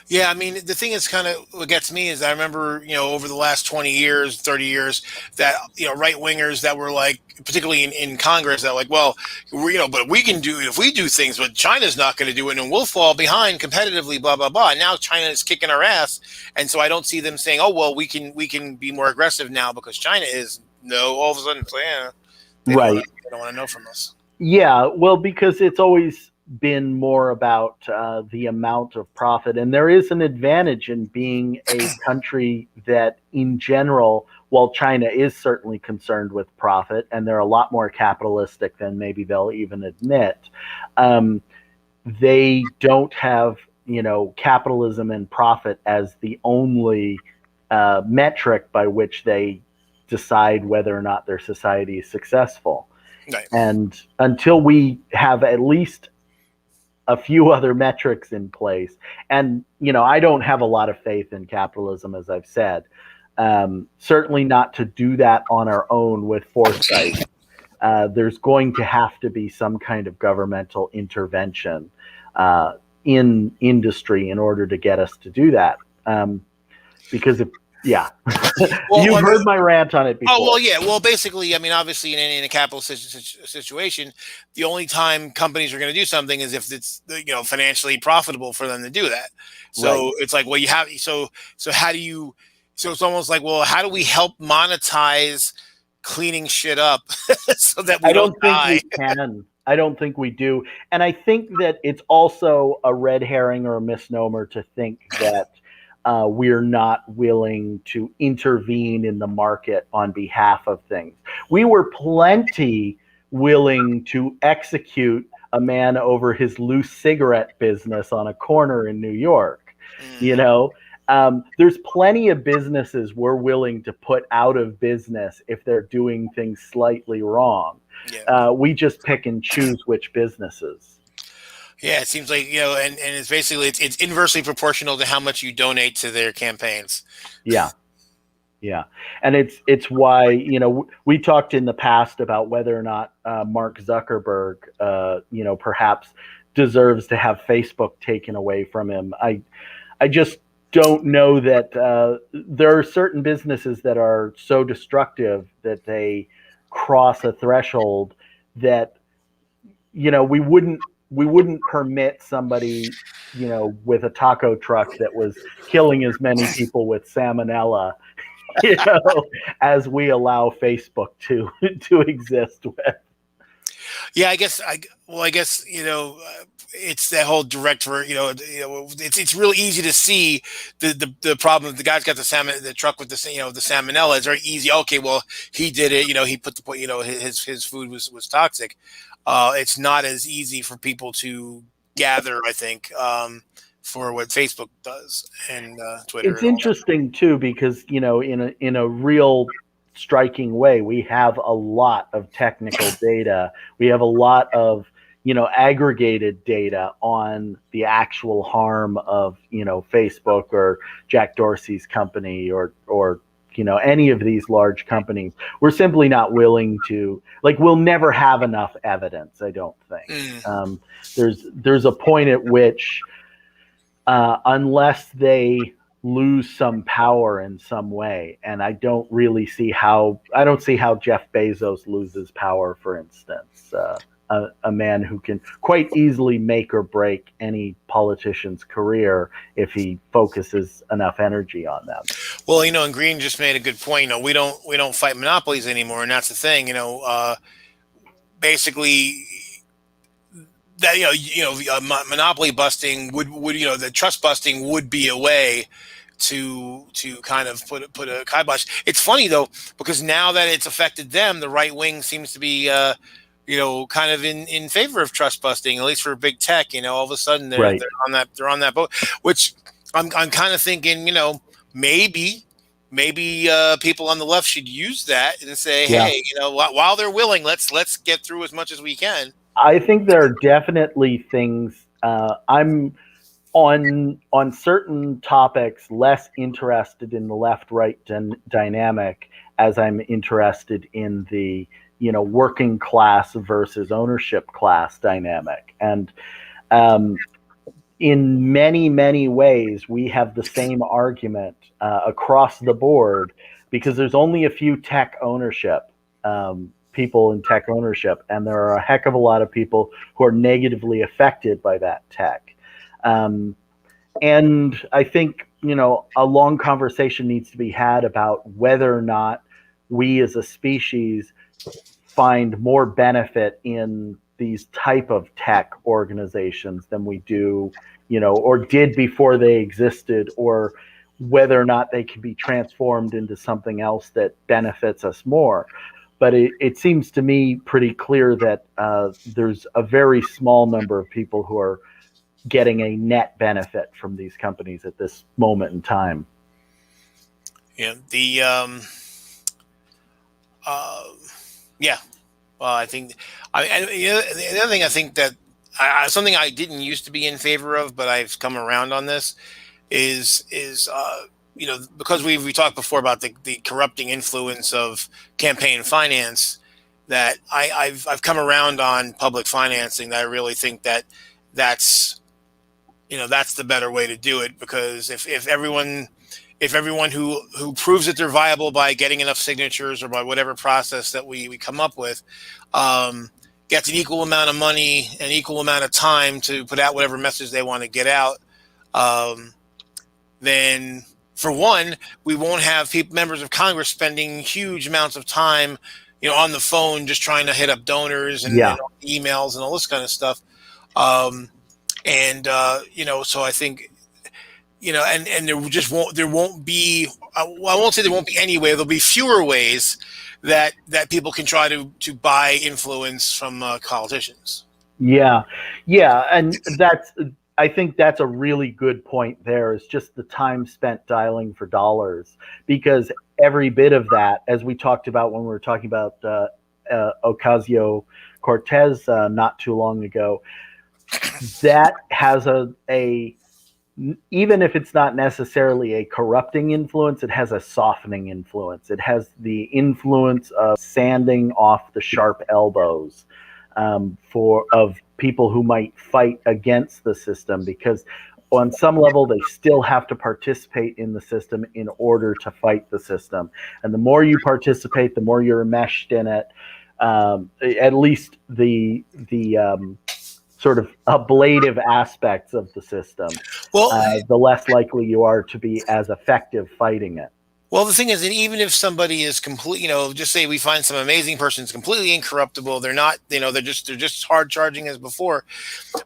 Yeah, I mean, the thing is kind of what gets me is I remember, over the last 20 years, 30 years, that, right wingers that were like, particularly in Congress, that like, well, but we can do, if we do things, but China's not going to do it and we'll fall behind competitively, blah, blah, blah. And now China is kicking our ass. And so I don't see them saying, oh, well, we can be more aggressive now because China is. No, all of a sudden, so, yeah, Right. they don't want to know from us. Yeah, well, because it's always been more about the amount of profit. And there is an advantage in being a country that, in general, while China is certainly concerned with profit, and they're a lot more capitalistic than maybe they'll even admit, they don't have, capitalism and profit as the only metric by which they decide whether or not their society is successful. Right. And until we have at least a few other metrics in place, and I don't have a lot of faith in capitalism, as I've said. Certainly not to do that on our own with foresight. There's going to have to be some kind of governmental intervention in industry in order to get us to do that. Because yeah, Well, you've heard my rant on it before. Oh, well, yeah. Well, basically, I mean, obviously, in a capitalist situation, the only time companies are going to do something is if it's financially profitable for them to do that. So It's like, well, you have so how do you? So it's almost like, well, how do we help monetize cleaning shit up so that we don't die? Think we can. I don't think we do, and I think that it's also a red herring or a misnomer to think that. We're not willing to intervene in the market on behalf of things. We were plenty willing to execute a man over his loose cigarette business on a corner in New York. There's plenty of businesses we're willing to put out of business if they're doing things slightly wrong. Yeah. We just pick and choose which businesses. Yeah, it seems like, and it's basically it's inversely proportional to how much you donate to their campaigns. Yeah. And it's why, we talked in the past about whether or not Mark Zuckerberg, perhaps deserves to have Facebook taken away from him. I just don't know that there are certain businesses that are so destructive that they cross a threshold that, we wouldn't permit somebody, with a taco truck that was killing as many people with salmonella, as we allow Facebook to exist with. Yeah, I guess it's that whole direct for it's really easy to see the problem. The guy's got the truck with the salmonella. It's very easy. Okay, well, he did it. He put his food was toxic. It's not as easy for people to gather, I think, for what Facebook does and Twitter. It's interesting too because in a real striking way, we have a lot of technical data. We have a lot of aggregated data on the actual harm of Facebook or Jack Dorsey's company or any of these large companies. We're simply not willing to, we'll never have enough evidence, I don't think. There's a point at which unless they lose some power in some way, and I don't see how Jeff Bezos loses power, for instance, a man who can quite easily make or break any politician's career if he focuses enough energy on them. Well, and Green just made a good point. We don't fight monopolies anymore, and that's the thing. Basically, that monopoly busting would the trust busting would be a way to kind of put a kibosh. It's funny though, because now that it's affected them, the right wing seems to be kind of in favor of trust busting, at least for big tech. All of a sudden they're on that boat, which I'm kind of thinking, maybe people on the left should use that and say, hey, while they're willing, let's get through as much as we can. I think there are definitely things I'm on certain topics less interested in the left-right dynamic as I'm interested in the working class versus ownership class dynamic. And in many, many ways, we have the same argument across the board because there's only a few tech ownership people in tech ownership, and there are a heck of a lot of people who are negatively affected by that tech. And I think, a long conversation needs to be had about whether or not we as a species find more benefit in these type of tech organizations than we do, or did before they existed, or whether or not they can be transformed into something else that benefits us more. But it seems to me pretty clear that there's a very small number of people who are getting a net benefit from these companies at this moment in time. Yeah. I think the other thing I think that something I didn't used to be in favor of, but I've come around on this is because we talked before about the corrupting influence of campaign finance, that I've come around on public financing. That I really think that's the better way to do it, because if everyone who proves that they're viable by getting enough signatures or by whatever process that we come up with gets an equal amount of money and equal amount of time to put out whatever message they want to get out, then for one, we won't have members of Congress spending huge amounts of time, on the phone just trying to hit up donors and emails and all this kind of stuff. So I think, and there won't be, I won't say there won't be any way, there'll be fewer ways that people can try to buy influence from politicians. Yeah. And I think that's a really good point there, is just the time spent dialing for dollars, because every bit of that, as we talked about when we were talking about Ocasio-Cortez not too long ago, that has even if it's not necessarily a corrupting influence, it has a softening influence. It has the influence of sanding off the sharp elbows of people who might fight against the system, because on some level they still have to participate in the system in order to fight the system. And the more you participate, the more you're enmeshed in it. At least the sort of ablative aspects of the system, the less likely you are to be as effective fighting it. Well, the thing is that even if somebody is complete, just say we find some amazing person who's completely incorruptible, they're not, they're just hard charging as before.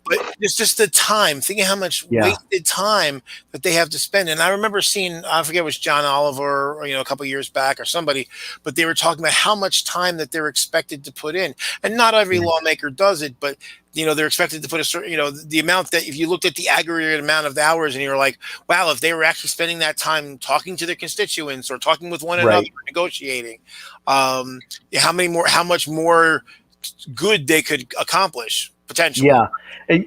But it's just the time. Think of how much wasted time that they have to spend. And I remember seeing, I forget, it was John Oliver, or, a couple of years back or somebody, but they were talking about how much time that they're expected to put in. And not every lawmaker does it, but they're expected to put a certain, the amount that, if you looked at the aggregate amount of hours and you're like, wow, if they were actually spending that time talking to their constituents or talking with one another, negotiating, how much more good they could accomplish potentially. Yeah.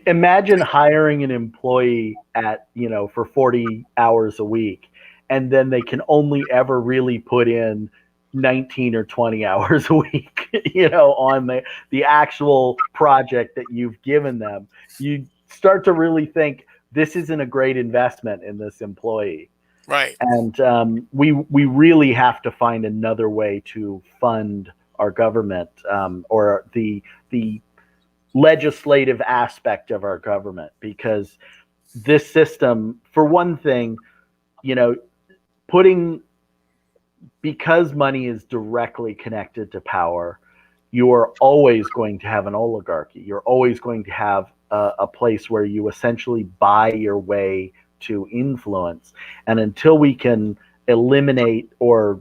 Imagine hiring an employee for 40 hours a week, and then they can only ever really put in 19 or 20 hours a week, on the actual project that you've given them. You start to really think this isn't a great investment in this employee. Right. And we really have to find another way to fund our government, or the legislative aspect of our government, because this system, for one thing, because money is directly connected to power, you are always going to have an oligarchy. You're always going to have a place where you essentially buy your way to influence. And until we can eliminate or,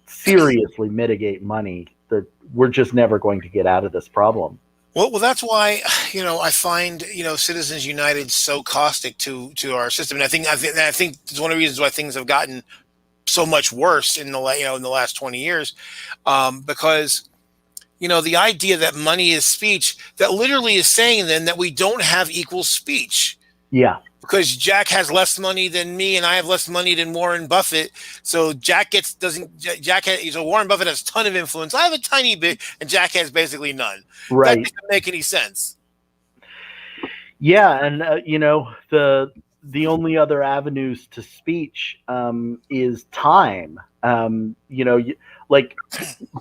seriously mitigate money, we're just never going to get out of this problem. Well, that's why, I find, Citizens United so caustic to our system. And I think it's one of the reasons why things have gotten so much worse in the last 20 years, because the idea that money is speech, that literally is saying then that we don't have equal speech. Yeah. Because Jack has less money than me, and I have less money than Warren Buffett. So Warren Buffett has a ton of influence. I have a tiny bit, and Jack has basically none. Right. That doesn't make any sense. Yeah, and the only other avenues to speech is time. Like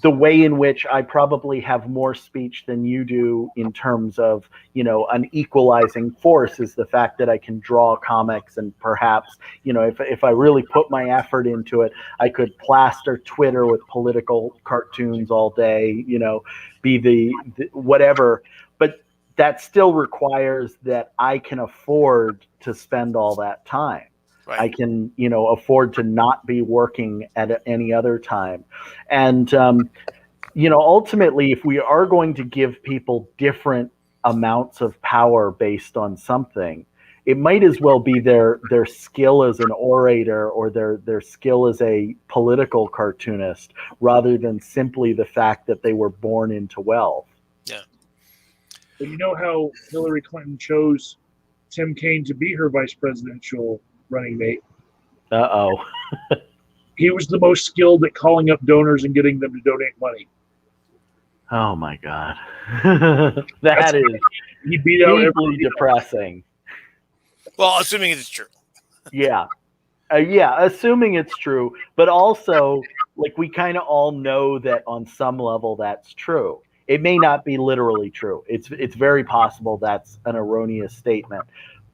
the way in which I probably have more speech than you do in terms of, an equalizing force is the fact that I can draw comics, and perhaps, if I really put my effort into it, I could plaster Twitter with political cartoons all day, be the whatever. But that still requires that I can afford to spend all that time. I Right. can, afford to not be working at any other time. And, ultimately, if we are going to give people different amounts of power based on something, it might as well be their skill as an orator or their skill as a political cartoonist rather than simply the fact that they were born into wealth. Yeah. But you know how Hillary Clinton chose Tim Kaine to be her vice presidential running mate? Uh-oh. He was the most skilled at calling up donors and getting them to donate money. Oh my God. That's That is he beat out deeply everybody else. depressing. Well, assuming it's true. Yeah. Yeah, assuming it's true, but also, like, we kind of all know that on some level that's true. It may not be literally true. It's very possible that's an erroneous statement,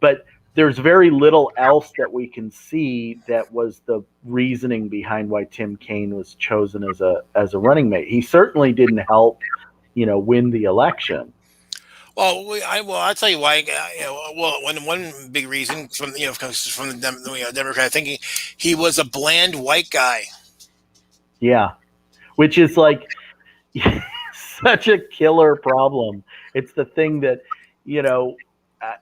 but there's very little else that we can see that was the reasoning behind why Tim Kaine was chosen as a running mate. He certainly didn't help, win the election. Well, I'll tell you why. One big reason comes from the Democrat thinking, he was a bland white guy. Yeah, which is like such a killer problem. It's the thing that, you know, uh,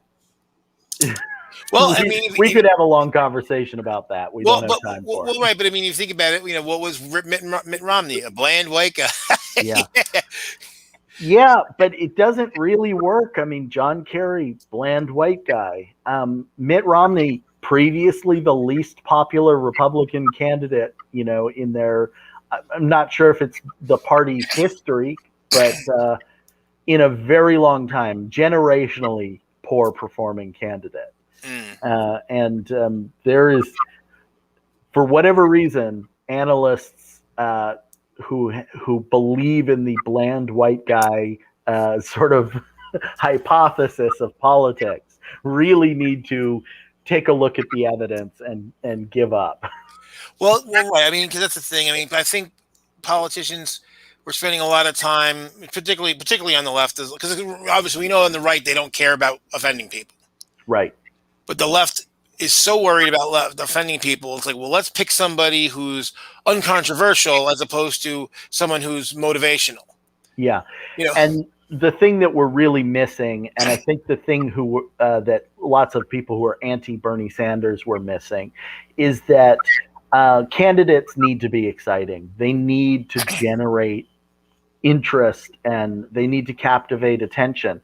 Well, I mean, we could have a long conversation about that. We don't have time for it. right, but I mean, you think about it. What was Mitt Romney? A bland white guy. Yeah. Yeah. Yeah, but it doesn't really work. I mean, John Kerry, bland white guy. Mitt Romney, previously the least popular Republican candidate, in their, I'm not sure if it's the party's history, but in a very long time, generationally poor performing candidate. And there is, for whatever reason, analysts who believe in the bland white guy sort of hypothesis of politics really need to take a look at the evidence and give up. Well, right. I mean, because that's the thing. I mean, I think politicians were spending a lot of time, particularly on the left, because obviously we know on the right they don't care about offending people, Right. but the left is so worried about offending people. It's like, well, let's pick somebody who's uncontroversial as opposed to someone who's motivational. Yeah. You know, And the thing that we're really missing, and I think the thing that lots of people who are anti Bernie Sanders were missing, is that candidates need to be exciting. They need to generate interest and they need to captivate attention.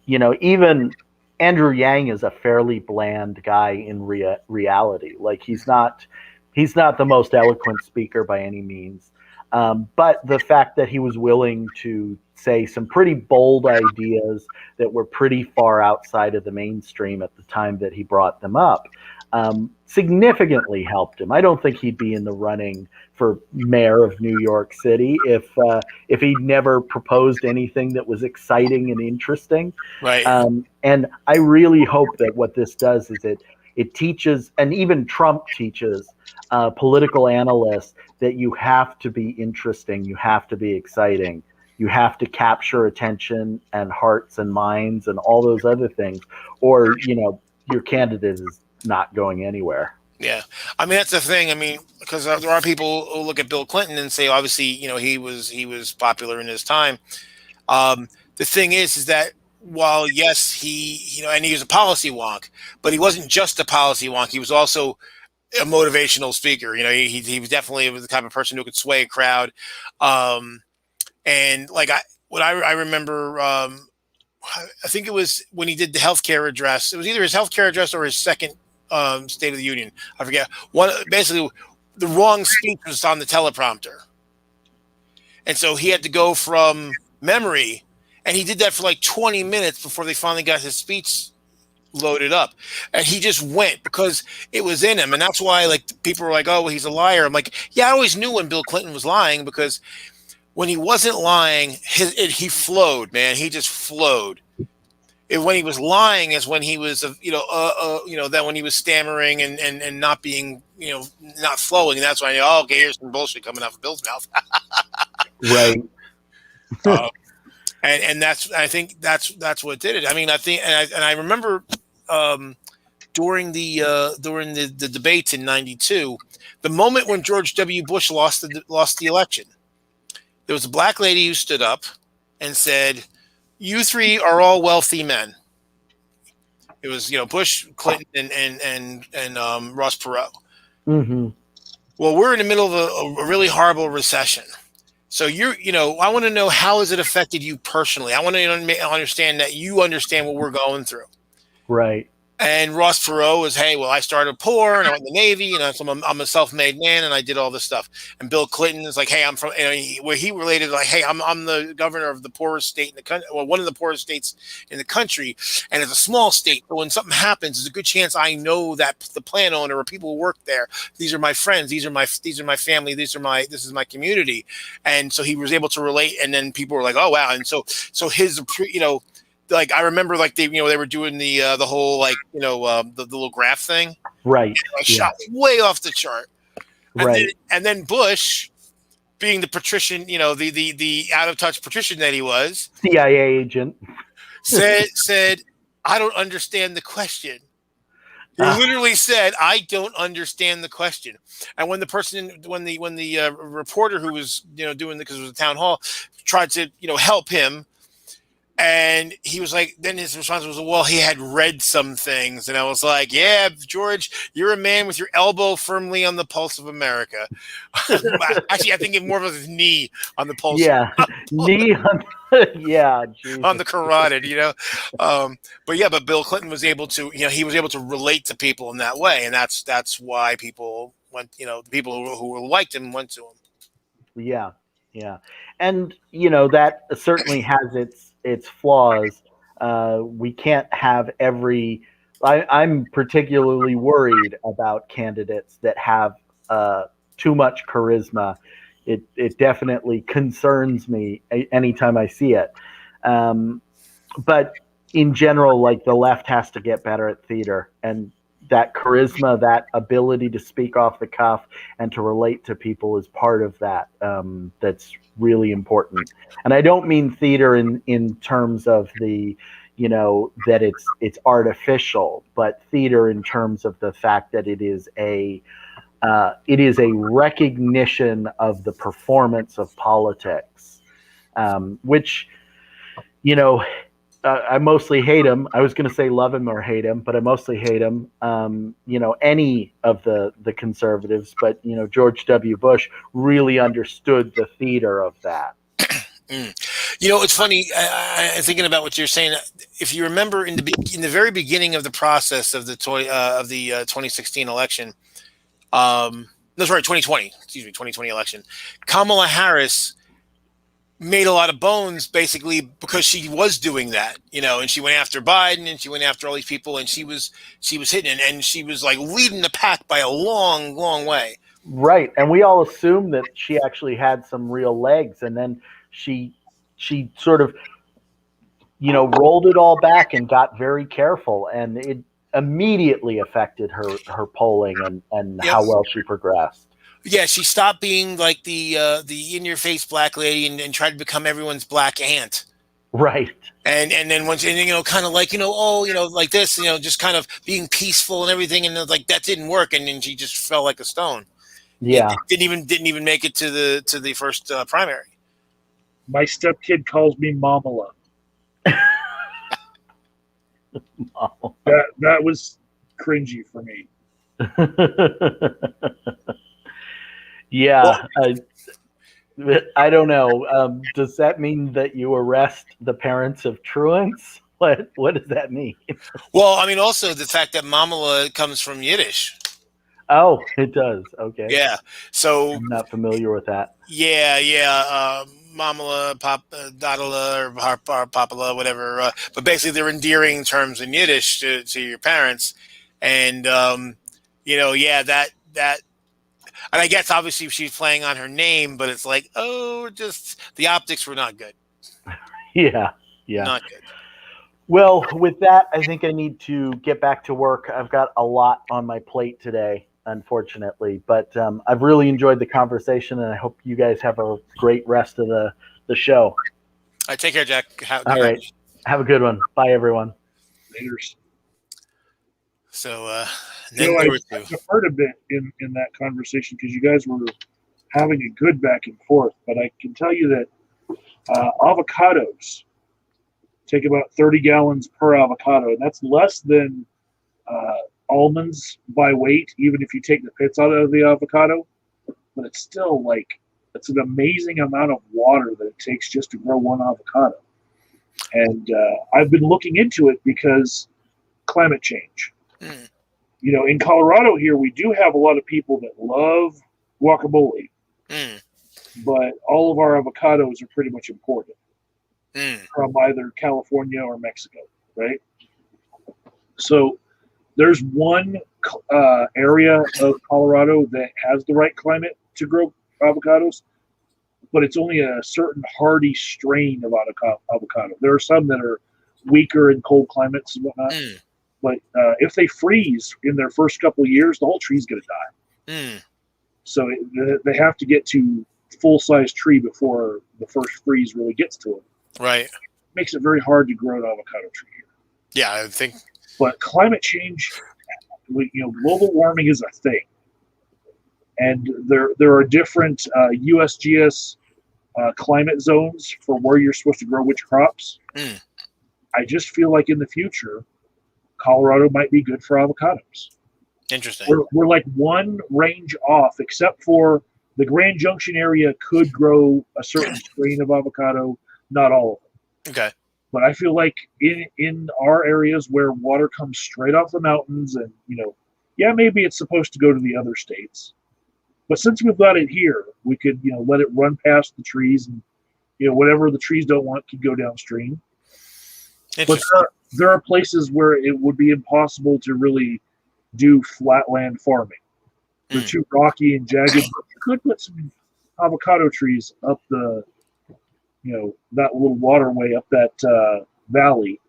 Even Andrew Yang is a fairly bland guy in reality. Like he's not the most eloquent speaker by any means. But the fact that he was willing to say some pretty bold ideas that were pretty far outside of the mainstream at the time that he brought them up significantly helped him. I don't think he'd be in the running for mayor of New York City if he never proposed anything that was exciting and interesting. right. And I really hope that what this does is it teaches, and even Trump teaches political analysts, that you have to be interesting, you have to be exciting, you have to capture attention and hearts and minds and all those other things, or your candidate is not going anywhere. Yeah, I mean that's the thing. I mean, because there are people who look at Bill Clinton and say, obviously, he was popular in his time. The thing is that while yes, and he was a policy wonk, but he wasn't just a policy wonk. He was also a motivational speaker. He was definitely the type of person who could sway a crowd. And like I remember, I think it was when he did the healthcare address. It was either his healthcare address or his second State of the Union. I forget. Basically, the wrong speech was on the teleprompter, and so he had to go from memory, and he did that for like 20 minutes before they finally got his speech loaded up, and he just went because it was in him, and that's why like people were like, "Oh, well, he's a liar." I'm like, yeah, I always knew when Bill Clinton was lying because when he wasn't lying, he flowed, man. He just flowed. When he was lying is when he was, that when he was stammering and not being, not flowing. And that's why, oh, okay, here's some bullshit coming out of Bill's mouth. Right. And I think that's what did it. I mean, I think, and I remember during the debates in '92, the moment when George W. Bush lost the election, there was a black lady who stood up and said, "You three are all wealthy men." It was, Bush, Clinton, and Ross Perot. Mm-hmm. Well, we're in the middle of a really horrible recession. So I want to know, how has it affected you personally? I want to understand that you understand what we're going through. Right. And Ross Perot was, hey, well, I started poor and I went in the Navy, so I'm a self-made man and I did all this stuff. And Bill Clinton is like, hey, I'm from, where he related like, hey, I'm the governor of the poorest state in the country, well, one of the poorest states in the country, and it's a small state. But when something happens, there's a good chance I know that the plant owner or people who work there. These are my friends. These are my family. This is my community. And so he was able to relate. And then people were like, oh wow. And so his, like I remember, like they were doing the whole like the little graph thing, right? Shot way off the chart, right? And then Bush, being the patrician, the out of touch patrician that he was, CIA agent, said, I don't understand the question. He literally said, I don't understand the question. And when the reporter who was doing because it was a town hall tried to help him. And he was like, then his response was, well, he had read some things. And I was like, yeah, George, you're a man with your elbow firmly on the pulse of America. Actually, I think more of his knee on the pulse. Yeah. Knee on, yeah. On the carotid, but Bill Clinton was able to, he was able to relate to people in that way. And that's why people went, the people who liked him went to him. Yeah. Yeah. And, that certainly has its flaws. We can't have I'm particularly worried about candidates that have too much charisma. It definitely concerns me anytime I see it. But in general, like the left has to get better at theater, and that charisma, that ability to speak off the cuff and to relate to people is part of that. That's really important. And I don't mean theater in terms of the, that it's artificial, but theater in terms of the fact that it is a recognition of the performance of politics, which, I mostly hate him. I was going to say love him or hate him, but I mostly hate him. Any of the conservatives, but George W. Bush really understood the theater of that. It's funny. I'm thinking about what you're saying. If you remember, in the very beginning of the process of the 2016 election, 2020. Excuse me, 2020 election, Kamala Harris made a lot of bones basically because she was doing that, and she went after Biden and she went after all these people, and she was hitting, and she was like leading the pack by a long, long way. Right. And we all assumed that she actually had some real legs, and then she sort of, rolled it all back and got very careful, and it immediately affected her polling and how well she progressed. Yeah, she stopped being like the in-your-face black lady and tried to become everyone's black aunt. Right. And then once, kind of like, like this, just kind of being peaceful and everything, and like that didn't work, and then she just fell like a stone. Yeah. It didn't even make it to the first primary. My stepkid calls me Mamala. That was cringy for me. Yeah, I don't know. Does that mean that you arrest the parents of truants? What does that mean? Well, I mean, also the fact that Mamala comes from Yiddish. Oh, it does. Okay. Yeah. So I'm not familiar with that. Yeah. mamala, dadala, or papala, whatever. But basically, they're endearing terms in Yiddish to your parents, and yeah, that. And I guess obviously she's playing on her name, but it's like, oh, just the optics were not good. Yeah. Yeah. Not good. Well, with that, I think I need to get back to work. I've got a lot on my plate today, unfortunately, but I've really enjoyed the conversation, and I hope you guys have a great rest of the show. All right, take care, Jack. All right. Have a good one. Bye, everyone. Later. So, I deferred a bit in that conversation because you guys were having a good back and forth, but I can tell you that avocados take about 30 gallons per avocado, and that's less than almonds by weight, even if you take the pits out of the avocado. But it's still it's an amazing amount of water that it takes just to grow one avocado. And I've been looking into it because climate change. Mm. In Colorado here, we do have a lot of people that love guacamole, but all of our avocados are pretty much imported from either California or Mexico, right? So there's one area of Colorado that has the right climate to grow avocados, but it's only a certain hardy strain of avocado. There are some that are weaker in cold climates and whatnot. But if they freeze in their first couple of years, the whole tree's going to die. So they have to get to full-size tree before the first freeze really gets to them. Right. It makes it very hard to grow an avocado tree here. Yeah, I think. But climate change, global warming is a thing. And there are different USGS climate zones for where you're supposed to grow which crops. I just feel like in the future, Colorado might be good for avocados. Interesting. We're like one range off, except for the Grand Junction area could grow a certain strain of avocado, not all of them. Okay. But I feel like in our areas where water comes straight off the mountains and, maybe it's supposed to go to the other states. But since we've got it here, we could, let it run past the trees and, whatever the trees don't want could go downstream. But there are places where it would be impossible to really do flatland farming. They're too rocky and jagged. But you could put some avocado trees up that little waterway up that valley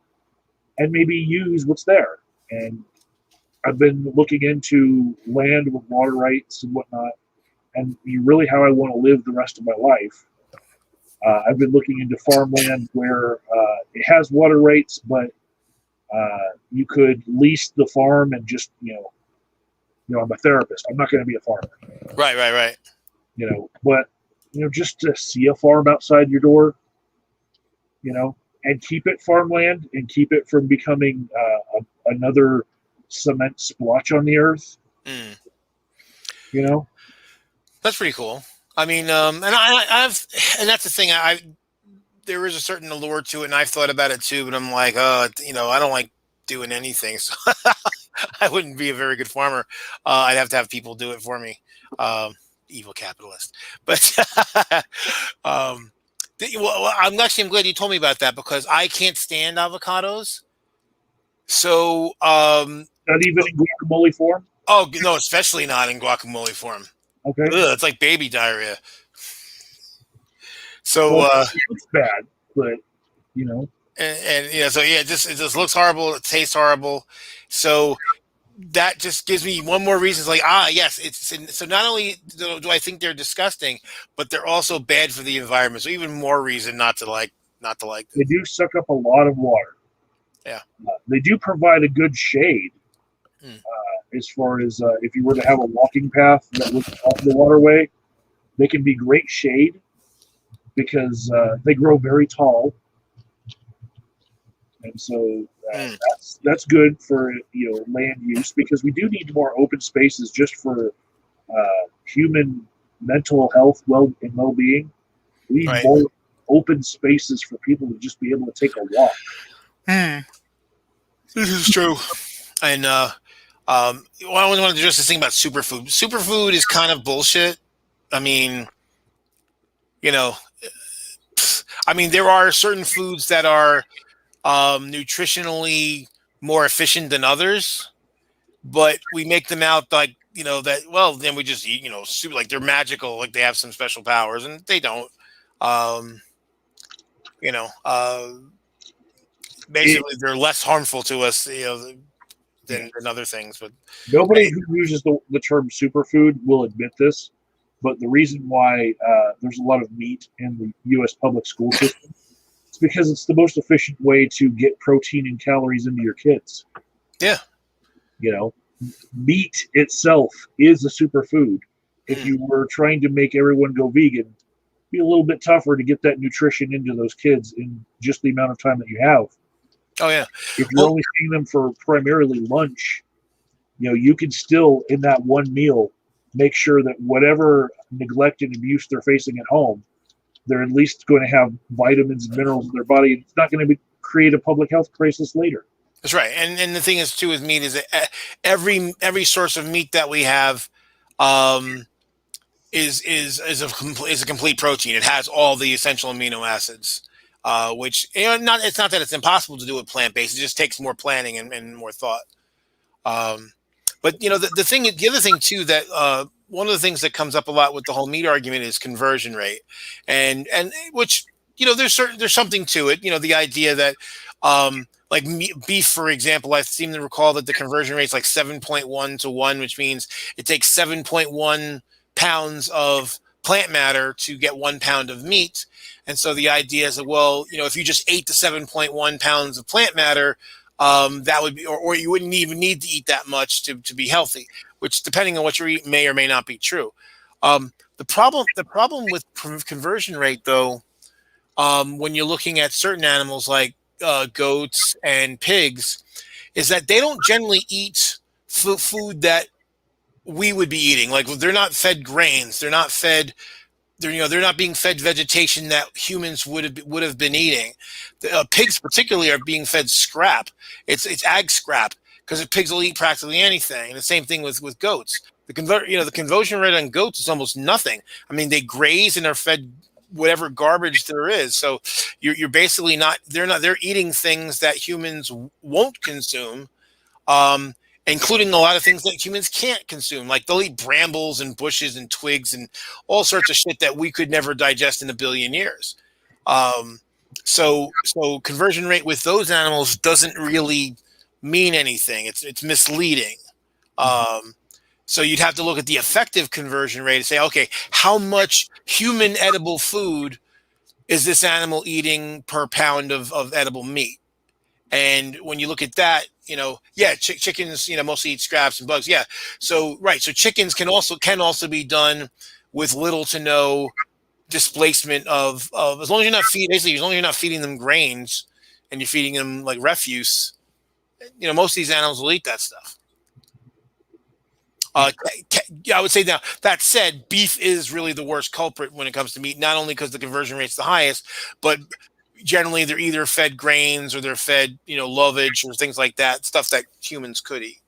and maybe use what's there. And I've been looking into land with water rights and whatnot, and really how I want to live the rest of my life. I've been looking into farmland where it has water rights, but you could lease the farm and just, I'm a therapist. I'm not going to be a farmer. Right. But, just to see a farm outside your door, and keep it farmland and keep it from becoming another cement splotch on the earth. That's pretty cool. I mean, and that's the thing. There is a certain allure to it, and I've thought about it too. But I'm like, I don't like doing anything, so I wouldn't be a very good farmer. I'd have to have people do it for me. Evil capitalist. But I'm glad you told me about that because I can't stand avocados. So, not even in guacamole form. Oh no, especially not in guacamole form. Okay, it's like baby diarrhea. So it looks bad, but and so yeah, it just looks horrible. It tastes horrible. So that just gives me one more reason. It's like yes, so not only do I think they're disgusting, but they're also bad for the environment. So even more reason not to like them. They do suck up a lot of water. Yeah, they do provide a good shade. As far as if you were to have a walking path that was off the waterway, they can be great shade because they grow very tall, and so that's good for land use because we do need more open spaces just for human mental health, well-being. We need more open spaces for people to just be able to take a walk. This is true, and I want to address this thing about superfood. Superfood is kind of bullshit. I mean, I mean, there are certain foods that are nutritionally more efficient than others, but we make them out like, that, well, then we just eat, soup, like they're magical, like they have some special powers, and they don't. Um, you know, uh, It, Basically, they're less harmful to us, yeah. than other things. But Nobody who uses the term superfood will admit this, but the reason why there's a lot of meat in the U.S. public school system is because it's the most efficient way to get protein and calories into your kids. yeah, You know, meat itself is a superfood. If you were trying to make everyone go vegan, it'd be a little bit tougher to get that nutrition into those kids in just the amount of time that you have. oh yeah. If you're only seeing them for primarily lunch, you can still, in that one meal, make sure that whatever neglect and abuse they're facing at home, they're at least going to have vitamins and minerals in their body. And it's not going to create a public health crisis later. That's right. And the thing is too with meat is that every source of meat that we have, um, is a complete protein. It has all the essential amino acids, which not it's not that it's impossible to do with plant based. It just takes more planning and more thought. Um, but the other thing too that one of the things that comes up a lot with the whole meat argument is conversion rate, and which there's something to it. The idea that like beef, for example, I seem to recall that the conversion rate is like 7.1 to 1, which means it takes 7.1 pounds of plant matter to get 1 pound of meat. And so the idea is that, well, if you just ate the 7.1 pounds of plant matter, that would be, or you wouldn't even need to eat that much to be healthy, which depending on what you're eating may or may not be true. The problem with conversion rate though, when you're looking at certain animals like goats and pigs, is that they don't generally eat food that we would be eating. Like they're not fed grains. They're not being fed vegetation that humans would have been eating. Pigs particularly are being fed scrap. It's ag scrap because the pigs will eat practically anything. And the same thing with goats. The conversion rate on goats is almost nothing. I mean, they graze and are fed whatever garbage there is. So you're basically they're eating things that humans won't consume. Um, Including a lot of things that humans can't consume. Like they'll eat brambles and bushes and twigs and all sorts of shit that we could never digest in a billion years. Um, so conversion rate with those animals doesn't really mean anything. It's misleading. Um, so you'd have to look at the effective conversion rate and say, okay, how much human edible food is this animal eating per pound of edible meat? And when you look at that, chickens, mostly eat scraps and bugs. Yeah. So, right. So chickens can also be done with little to no displacement of as long as as long as you're not feeding them grains and you're feeding them like refuse, most of these animals will eat that stuff. I would say now that said, beef is really the worst culprit when it comes to meat, not only because the conversion rate's the highest, but generally they're either fed grains or they're fed, lovage or things like that, stuff that humans could eat.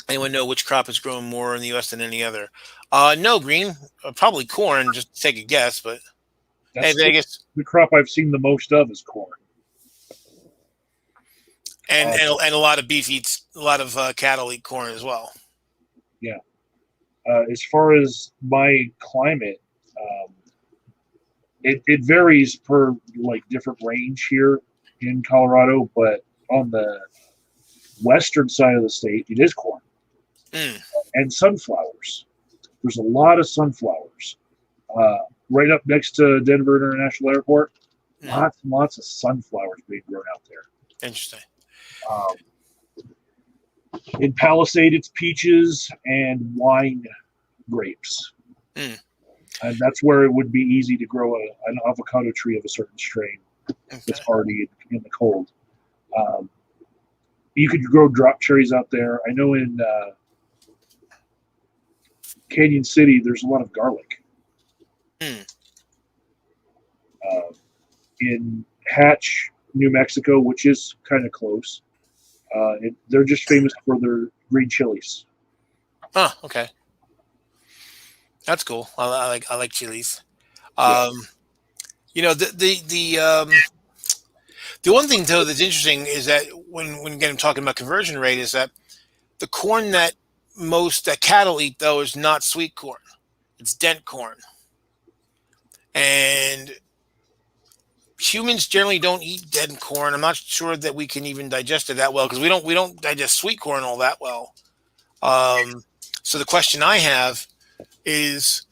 Anyone know which crop is growing more in the U.S. than any other? No, Green. Probably corn, just to take a guess, but That's I guess the crop I've seen the most of is corn. and a lot of beef eats, a lot of cattle eat corn as well. Yeah. As far as my climate, it varies per like different range here in Colorado, but on the western side of the state, it is corn and sunflowers. There's a lot of sunflowers right up next to Denver International Airport. Lots and lots of sunflowers being grown out there. Interesting. In Palisade, it's peaches and wine grapes. And that's where it would be easy to grow an avocado tree of a certain strain that's hardy in the cold. You could grow drop cherries out there. I know in Canyon City, there's a lot of garlic. In Hatch, New Mexico, which is kind of close, they're just famous for their green chilies. Oh, okay. That's cool. I like chilies. Um, you know, the one thing though that's interesting is that when again I'm talking about conversion rate is that the corn that cattle eat though is not sweet corn. It's dent corn. And humans generally don't eat dent corn. I'm not sure that we can even digest it that well because we don't digest sweet corn all that well. So the question I have is,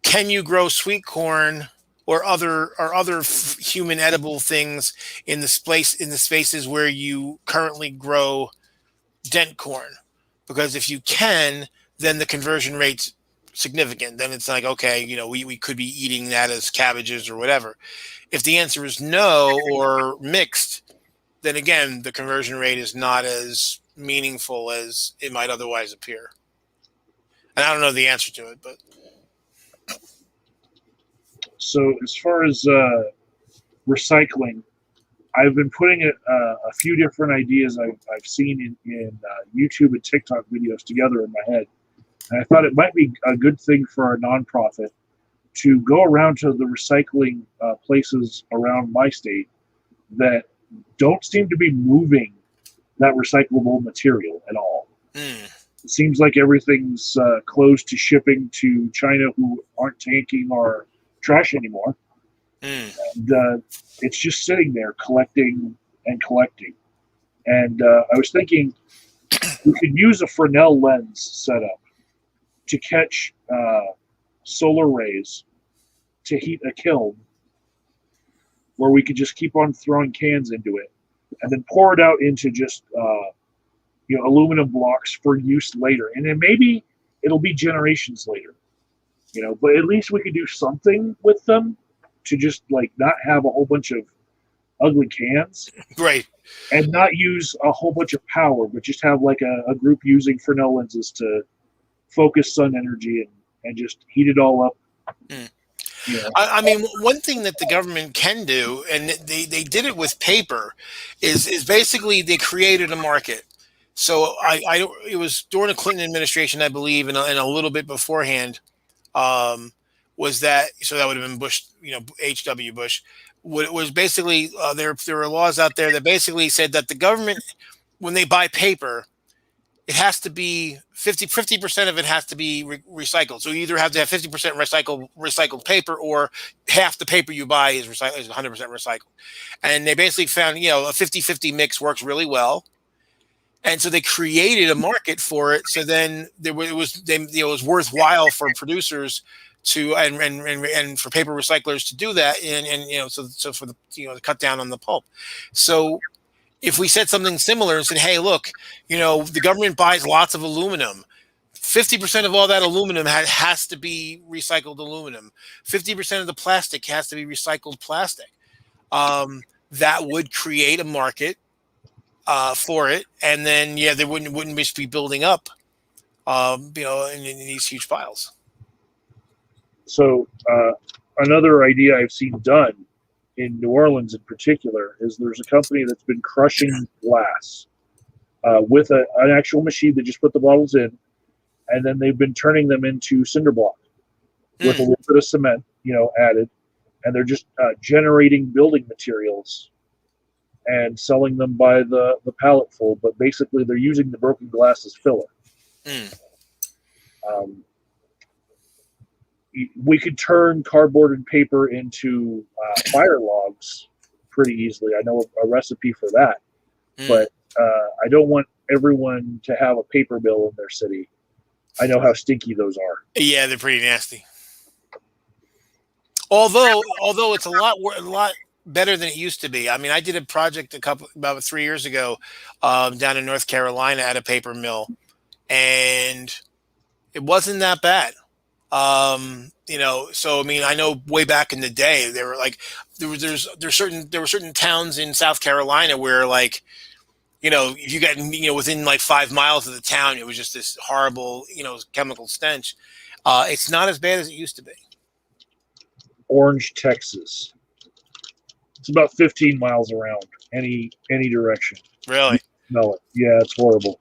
can you grow sweet corn or other human edible things in the spaces where you currently grow dent corn? Because if you can, then the conversion rate's significant. Then it's like, okay, we could be eating that as cabbages or whatever. If the answer is no or mixed, then again, the conversion rate is not as meaningful as it might otherwise appear. And I don't know the answer to it, but So as far as recycling, I've been putting a few different ideas I've seen in YouTube and TikTok videos together in my head. And I thought it might be a good thing for our nonprofit to go around to the recycling places around my state that don't seem to be moving that recyclable material at all. It seems like everything's closed to shipping to China, who aren't taking our trash anymore. And it's just sitting there collecting and collecting. And I was thinking we could use a Fresnel lens setup to catch solar rays to heat a kiln where we could just keep on throwing cans into it and then pour it out into just aluminum blocks for use later. And then maybe it'll be generations later, but at least we could do something with them to just like not have a whole bunch of ugly cans. Right. And not use a whole bunch of power, but just have like a group using Fresnel lenses to focus sun energy and just heat it all up. I mean, one thing that the government can do, and they did it with paper, is basically they created a market. So it was during the Clinton administration, I believe, and a little bit beforehand, was that, so that would have been Bush, H.W. Bush, was basically there were laws out there that basically said that the government, when they buy paper, it has to be 50% of it has to be recycled. So you either have to have 50% recycled paper, or half the paper you buy is 100% recycled. And they basically found, a 50-50 mix works really well. And so they created a market for it. So then it was worthwhile for producers to and for paper recyclers to do that, and so for the to cut down on the pulp. So if we said something similar and said, hey, look, the government buys lots of aluminum. 50% of all that aluminum has to be recycled aluminum. 50% of the plastic has to be recycled plastic. That would create a market for it, and then they wouldn't just be building up, in these huge piles. So another idea I've seen done in New Orleans in particular is there's a company that's been crushing glass with an actual machine that just put the bottles in, and then they've been turning them into cinder block with a little bit of cement, added, and they're just generating building materials and selling them by the pallet full. But basically, they're using the broken glass as filler. We could turn cardboard and paper into fire logs pretty easily. I know a recipe for that, but I don't want everyone to have a paper mill in their city. I know how stinky those are. Yeah, they're pretty nasty. Although it's a lot better than it used to be. I mean, I did a project about 3 years ago down in North Carolina at a paper mill, and it wasn't that bad. So I mean, I know way back in the day, there were certain towns in South Carolina where, like, if you got within like 5 miles of the town, it was just this horrible chemical stench. It's not as bad as it used to be. Orange, Texas. It's about 15 miles around any direction. Really? You smell it. Yeah, it's horrible.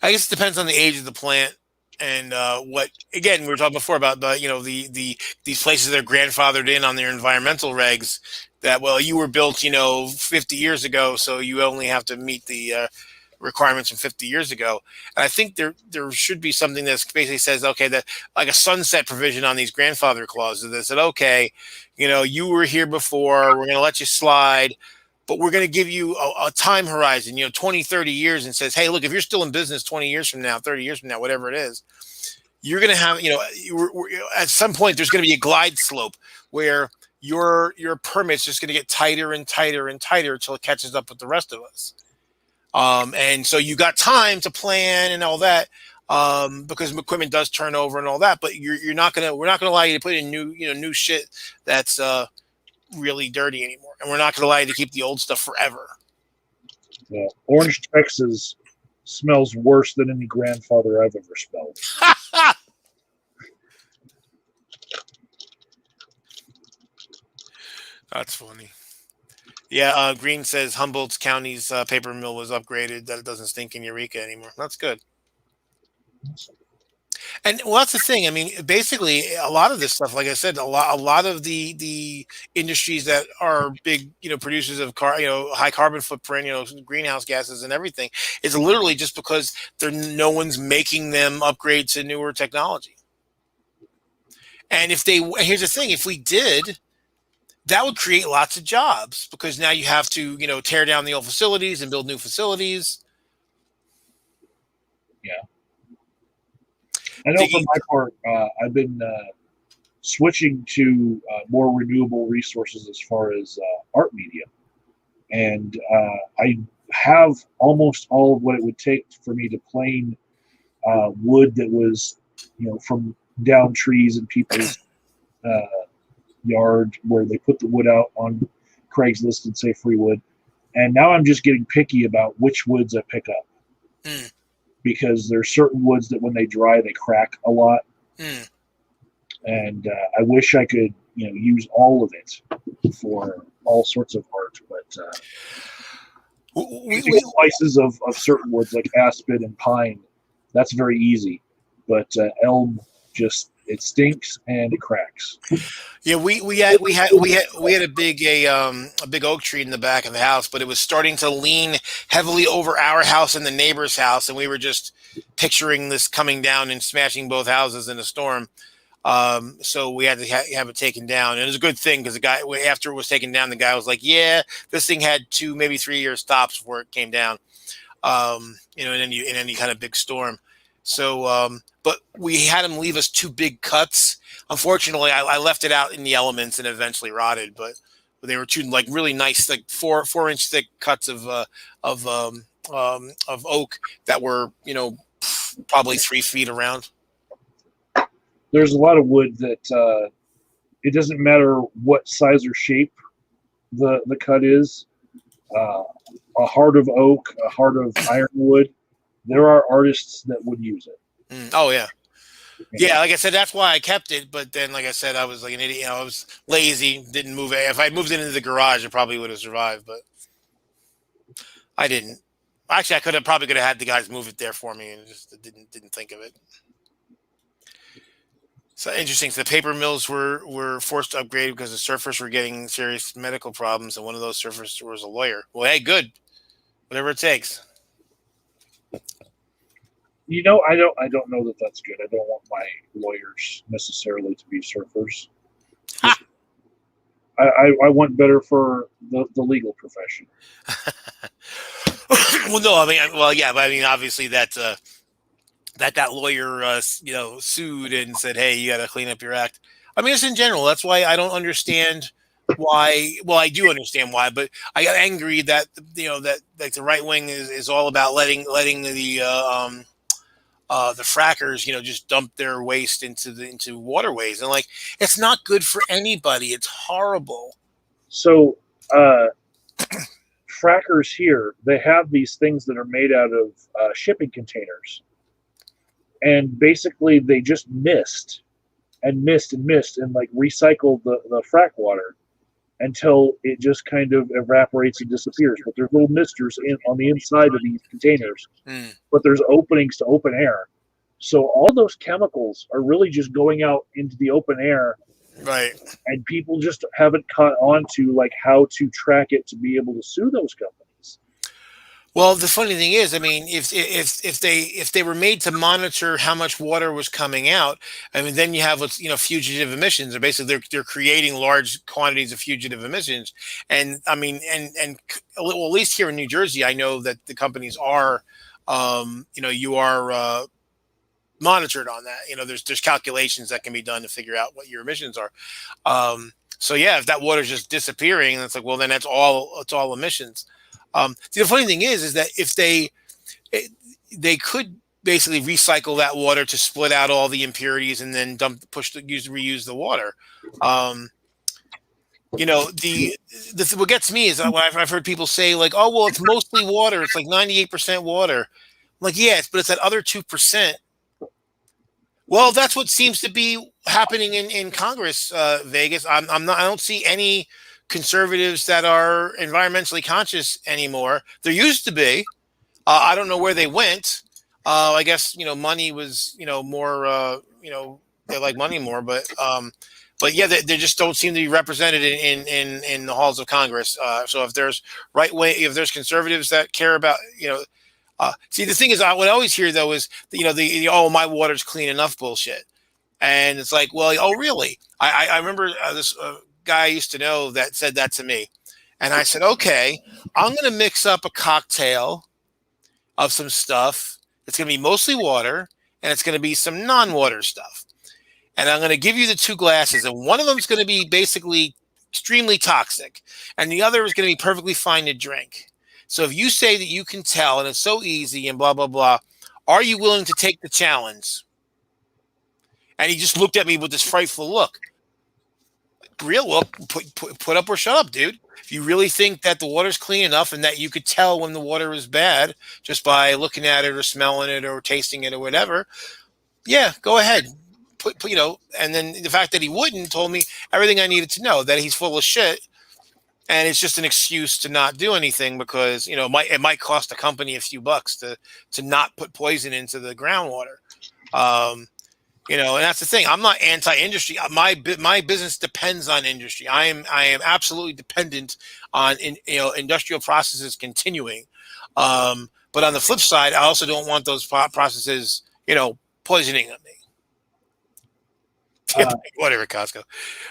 I guess it depends on the age of the plant. And what again we were talking before about these places that are grandfathered in on their environmental regs that you were built 50 years ago, so you only have to meet the requirements from 50 years ago. And I think there should be something that basically says, okay, that like a sunset provision on these grandfather clauses that said, okay, you were here before, we're going to let you slide, but we're going to give you a time horizon, 20, 30 years, and says, hey, look, if you're still in business 20 years from now, 30 years from now, whatever it is, you're going to have, at some point, there's going to be a glide slope where your permit's just going to get tighter and tighter and tighter until it catches up with the rest of us. And so you got time to plan and all that, because equipment does turn over and all that, but we're not going to allow you to put in new shit that's, really dirty anymore. And we're not going to allow you to keep the old stuff forever. Yeah. Orange, Texas smells worse than any grandfather I've ever smelled. That's funny. Yeah, Green says Humboldt County's paper mill was upgraded, that it doesn't stink in Eureka anymore. That's good. And that's the thing. I mean, basically, a lot of this stuff, like I said, a lot of the industries that are big, producers of high carbon footprint, greenhouse gases and everything, is literally just because no one's making them upgrade to newer technology. And here's the thing: if we did, that would create lots of jobs, because now you have to, tear down the old facilities and build new facilities. Yeah. I know for my part, I've been switching to more renewable resources as far as art media. And I have almost all of what it would take for me to plane wood that was, from down trees in people's yard where they put the wood out on Craigslist and say free wood. And now I'm just getting picky about which woods I pick up. Mm. Because there's certain woods that when they dry, they crack a lot. Mm. And I wish I could, use all of it for all sorts of art. But using slices of certain woods like aspen and pine, that's very easy. But elm it stinks and it cracks. Yeah, we had a big oak tree in the back of the house, but it was starting to lean heavily over our house and the neighbor's house, and we were just picturing this coming down and smashing both houses in a storm. So we had to have it taken down, and it was a good thing, because the guy, after it was taken down, the guy was like, "Yeah, this thing had 2, maybe 3 year stops before it came down." In any kind of big storm. So, but we had him leave us 2 big cuts. Unfortunately, I left it out in the elements and eventually rotted. But they were 2 really nice, like 4-inch thick cuts of oak that were probably 3 feet around. There's a lot of wood that it doesn't matter what size or shape the cut is. A heart of oak, a heart of ironwood. There are artists that would use it. Oh, yeah. Yeah, like I said, that's why I kept it. But then, like I said, I was like an idiot. I was lazy, didn't move it. If I moved it into the garage, it probably would have survived. But I didn't. Actually, I probably could have had the guys move it there for me, and just didn't think of it. So interesting. So the paper mills were forced to upgrade because the surfers were getting serious medical problems, and one of those surfers was a lawyer. Well, hey, good. Whatever it takes. I don't know that that's good. I don't want my lawyers necessarily to be surfers. I want better for the legal profession. Well, no, I mean, yeah, but I mean, obviously that lawyer, sued and said, "Hey, you got to clean up your act." I mean, it's in general. That's why I don't understand why. Well, I do understand why, but I got angry that that like the right wing is all about letting the frackers, just dump their waste into waterways, and like it's not good for anybody. It's horrible. So, frackers here, they have these things that are made out of shipping containers, and basically they just mist and like recycle the frack water until it just kind of evaporates and disappears. But there's little misters on the inside of these containers, but there's openings to open air. So all those chemicals are really just going out into the open air, Right. and people just haven't caught on to like how to track it to be able to sue those companies. Well, the funny thing is, I mean, if they were made to monitor how much water was coming out, I mean, then you have what's fugitive emissions. Or basically, they're creating large quantities of fugitive emissions, and I mean, well, at least here in New Jersey, I know that the companies are, you are monitored on that. There's calculations that can be done to figure out what your emissions are. So yeah, if that water's just disappearing, it's like, well, then it's all emissions. See, the funny thing is that if they could basically recycle that water to split out all the impurities and then reuse the water. What gets me is when I've heard people say like, oh, well, it's mostly water. It's like 98% water. I'm like, yes, but it's that other 2%. Well, that's what seems to be happening in Congress, Vegas. I don't see any conservatives that are environmentally conscious anymore. There used to be. I don't know where they went. I guess money was more. They like money more, but yeah, they just don't seem to be represented in the halls of Congress. So if there's if there's conservatives that care about see, the thing is, what I always hear though is the oh, my water's clean enough bullshit, and it's like, well, oh really? I remember this guy I used to know that said that to me, and I said, okay, I'm going to mix up a cocktail of some stuff. It's going to be mostly water, and it's going to be some non-water stuff, and I'm going to give you the two glasses, and one of them is going to be basically extremely toxic, and the other is going to be perfectly fine to drink. So if you say that you can tell and it's so easy and blah, blah, blah, are you willing to take the challenge? And he just looked at me with this frightful look. Real? Well, put up or shut up, dude. If you really think that the water's clean enough and that you could tell when the water is bad just by looking at it or smelling it or tasting it or whatever, yeah, go ahead. And then the fact that he wouldn't told me everything I needed to know, that he's full of shit. And it's just an excuse to not do anything because it might cost the company a few bucks to not put poison into the groundwater. And that's the thing. I'm not anti-industry. My business depends on industry. I am absolutely dependent on industrial processes continuing. But on the flip side, I also don't want those processes poisoning me. Whatever, Costco,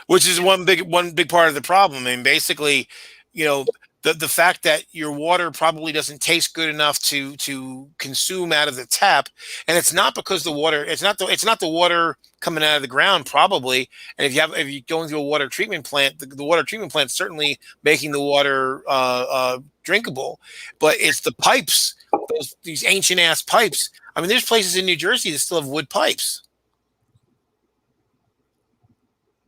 which is one big part of the problem. I mean, basically, the fact that your water probably doesn't taste good enough to consume out of the tap, and it's not because it's not the water coming out of the ground probably. And if you're going through a water treatment plant, the water treatment plant's certainly making the water drinkable, but it's the pipes, these ancient ass pipes. I mean, there's places in New Jersey that still have wood pipes.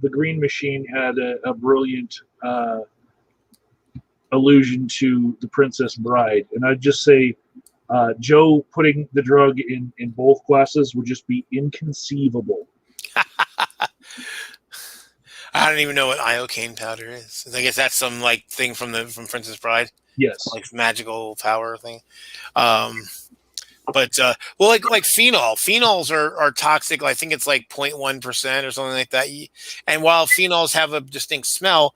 The Green Machine had a brilliant allusion to the Princess Bride, and I'd just say Joe putting the drug in both glasses would just be inconceivable. I don't even know what iocane powder is. I guess that's some like thing from Princess Bride. Yes, like magical power thing. But well, like phenols are toxic. I think it's like 0.1% or something like that. And while phenols have a distinct smell,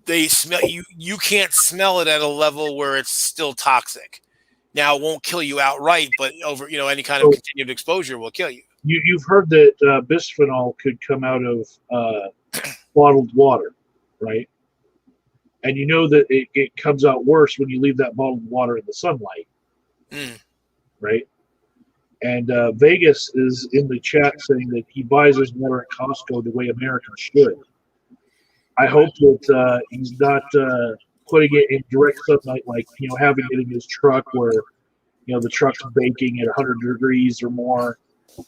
they smell you can't smell it at a level where it's still toxic. Now it won't kill you outright, but over any kind of continued exposure will kill you. You've heard that bisphenol could come out of bottled water, right? And you know that it comes out worse when you leave that bottled water in the sunlight. Right? And Vegas is in the chat saying that he buys his water at Costco the way Americans should. I hope that he's not putting it in direct sunlight, like having it in his truck where the truck's baking at 100 degrees or more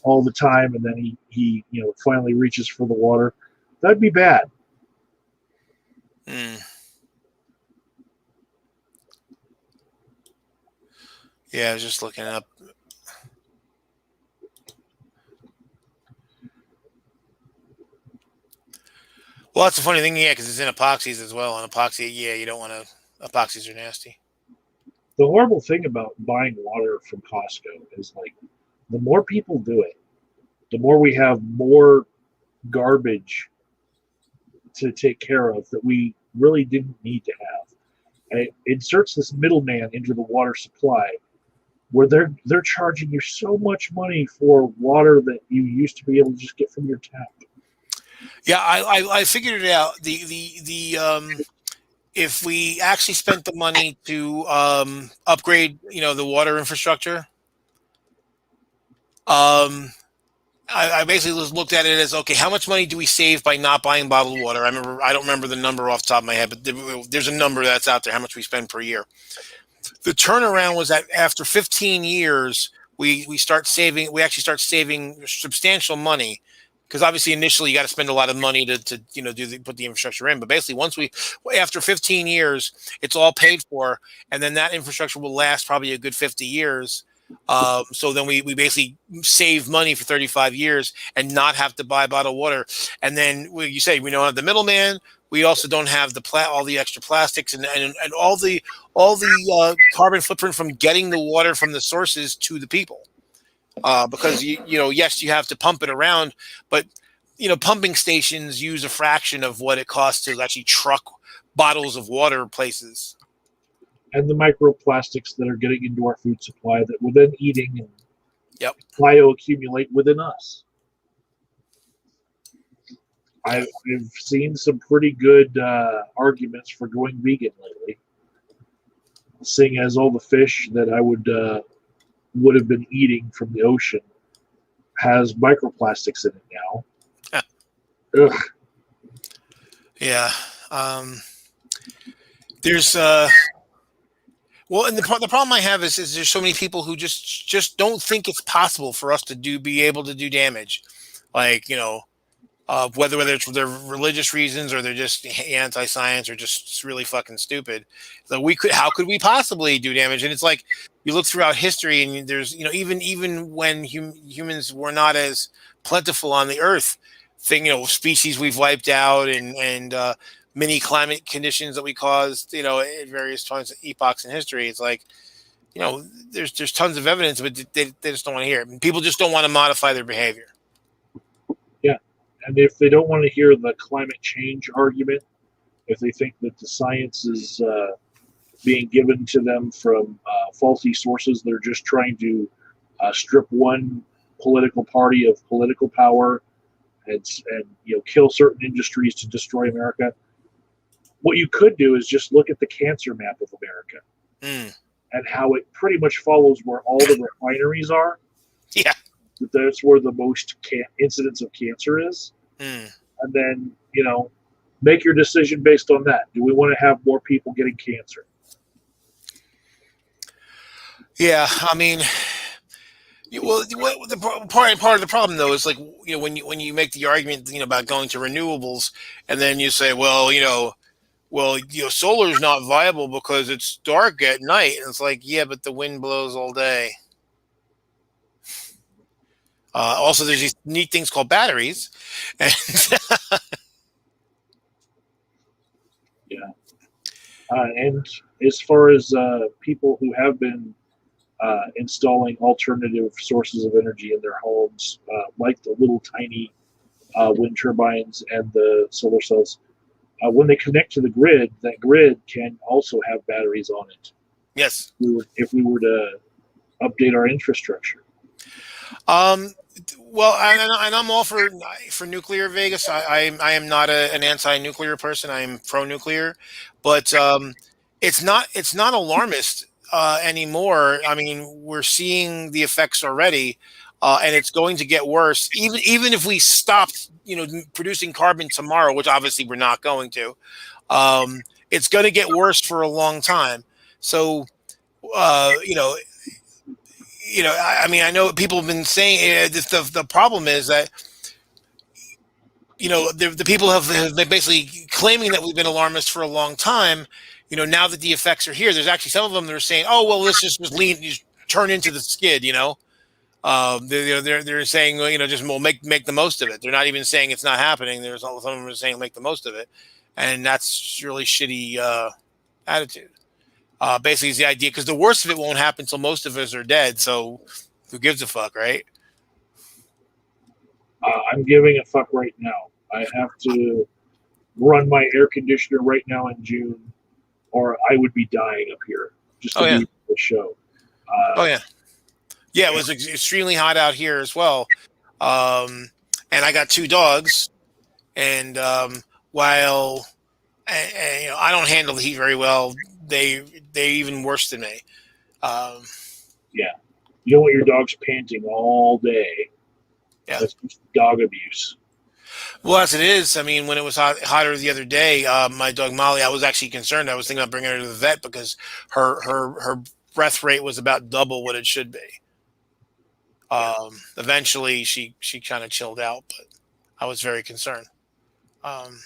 all the time, and then he finally reaches for the water. That'd be bad. Yeah, I was just looking up. Well, that's the funny thing, yeah, because it's in epoxies as well. And epoxy, yeah, you don't want to. Epoxies are nasty. The horrible thing about buying water from Costco is like the more people do it, the more we have more garbage to take care of that we really didn't need to have. And it inserts this middleman into the water supply where they're charging you so much money for water that you used to be able to just get from your tap. Yeah, I figured it out. The if we actually spent the money to upgrade, the water infrastructure, I basically just looked at it as, okay, how much money do we save by not buying bottled water? I don't remember the number off the top of my head, but there's a number that's out there, how much we spend per year. The turnaround was that after 15 years, we actually start saving substantial money, because obviously initially you got to spend a lot of money to put the infrastructure in. But basically, after 15 years, it's all paid for, and then that infrastructure will last probably a good 50 years. So then we basically save money for 35 years and not have to buy bottled water. And then you say we don't have the middleman. We also don't have all the extra plastics and all the carbon footprint from getting the water from the sources to the people. Because yes, you have to pump it around, but pumping stations use a fraction of what it costs to actually truck bottles of water places. And the microplastics that are getting into our food supply that we're then eating and Yep. bioaccumulate within us. I've seen some pretty good arguments for going vegan lately, seeing as all the fish that I would have been eating from the ocean has microplastics in it now. Ugh. Yeah. There's well, and the problem I have is there's so many people who just don't think it's possible for us to be able to do damage, like whether it's for their religious reasons or they're just anti-science or just really fucking stupid. So how could we possibly do damage? And it's like you look throughout history, and there's even when humans were not as plentiful on the earth, species we've wiped out and many climate conditions that we caused, at various times, epochs in history. It's like, there's tons of evidence, but they just don't want to hear it. And people just don't want to modify their behavior. Yeah. And if they don't want to hear the climate change argument, if they think that the science is being given to them from faulty sources, they're just trying to strip one political party of political power and kill certain industries to destroy America. What you could do is just look at the cancer map of America and how it pretty much follows where all the refineries are. Yeah. That's where the most incidence of cancer is. And then, make your decision based on that. Do we want to have more people getting cancer? Yeah. I mean, well, part of the problem though is like, when you make the argument, about going to renewables, and then you say, well, solar is not viable because it's dark at night. And it's like, yeah, but the wind blows all day. Also, there's these neat things called batteries. Yeah. And as far as people who have been installing alternative sources of energy in their homes, like the little tiny wind turbines and the solar cells, when they connect to the grid, that grid can also have batteries on it. Yes. If we were to update our infrastructure. Well, and I'm all for nuclear, Vegas. I am not an anti-nuclear person. I am pro-nuclear, but it's not alarmist anymore. I mean, we're seeing the effects already, and it's going to get worse. Even if we stopped, producing carbon tomorrow, which obviously we're not going to, it's going to get worse for a long time. So, I mean, I know people have been saying the problem is that, the people have been basically claiming that we've been alarmist for a long time. Now that the effects are here, there's actually some of them that are saying, oh, well, let's just turn into the skid, they're saying, just make the most of it. They're not even saying it's not happening. There's some of them are saying make the most of it. And that's really shitty attitude. Basically, is the idea, because the worst of it won't happen until most of us are dead. So who gives a fuck, right? I'm giving a fuck right now. I have to run my air conditioner right now in June, or I would be dying up here just Oh to yeah. do the show. Oh yeah. Yeah, it was extremely hot out here as well. And I got two dogs, and while I don't handle the heat very well, they even worse than me. Um, Yeah. You don't want your dogs panting all day. yeah. That's just dog abuse. Well, as it is, I mean, when it was hotter the other day, my dog Molly, I was actually concerned. I was thinking about bringing her to the vet because her breath rate was about double what it should be. Eventually, she kind of chilled out, but I was very concerned. Um,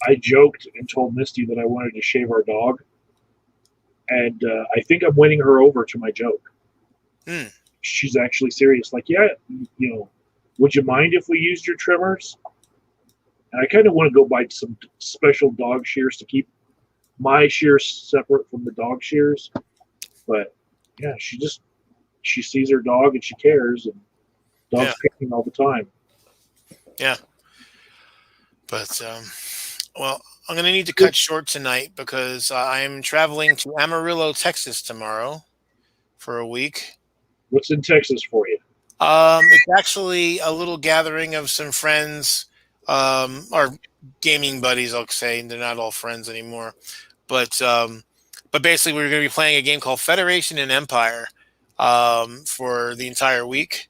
I joked and told Misty that I wanted to shave our dog, and I think I'm winning her over to my joke. hmm. She's actually serious. Like, yeah, would you mind if we used your trimmers? And I kind of want to go buy some special dog shears to keep my shears separate from the dog shears. But yeah, she sees her dog and she cares, and Yeah, dogs picking all the time. yeah. But well, I'm gonna need to cut short tonight because I am traveling to Amarillo, Texas tomorrow for a week. What's in Texas for you? It's actually a little gathering of some friends, or gaming buddies. I'll say they're not all friends anymore, but basically we're going to be playing a game called Federation and Empire for the entire week.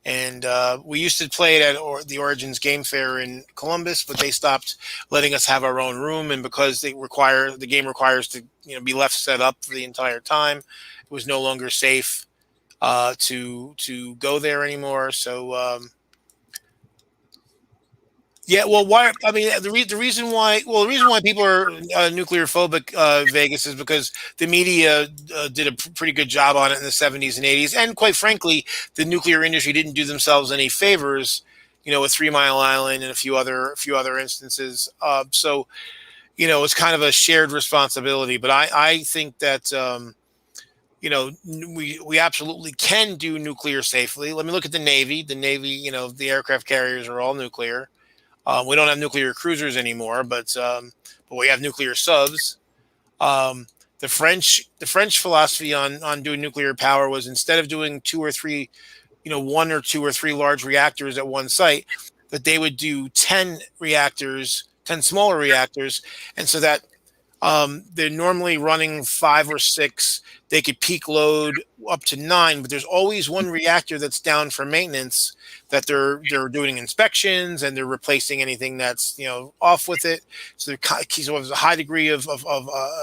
And we used to play it at the Origins Game Fair in Columbus, but they stopped letting us have our own room, and because the game requires to be left set up for the entire time, it was no longer safe to go there anymore. So yeah, well, why? I mean, the reason why people are nuclear phobic, Vegas, is because the media did a pretty good job on it in the 70s and 80s, and quite frankly, the nuclear industry didn't do themselves any favors, with 3 Mile Island and a few other instances. So it's kind of a shared responsibility. But I think that. We absolutely can do nuclear safely. Let me look at the Navy. The Navy, the aircraft carriers are all nuclear. We don't have nuclear cruisers anymore, but we have nuclear subs. The French philosophy on doing nuclear power was, instead of doing two or three, one or two or three large reactors at one site, that they would do 10 reactors, 10 smaller reactors, and so that they're normally running 5 or 6. They could peak load up to 9, but there's always one reactor that's down for maintenance, that they're doing inspections and they're replacing anything that's off with it. So so there's a high degree of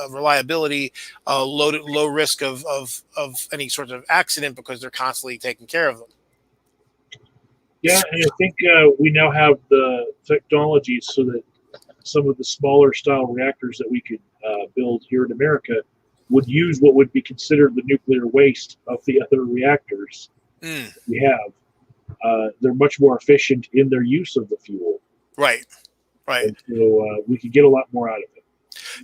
reliability, low risk of any sort of accident, because they're constantly taking care of them. Yeah, and I think we now have the technology so that some of the smaller style reactors that we could build here in America would use what would be considered the nuclear waste of the other reactors we have. They're much more efficient in their use of the fuel. Right. And so we could get a lot more out of it.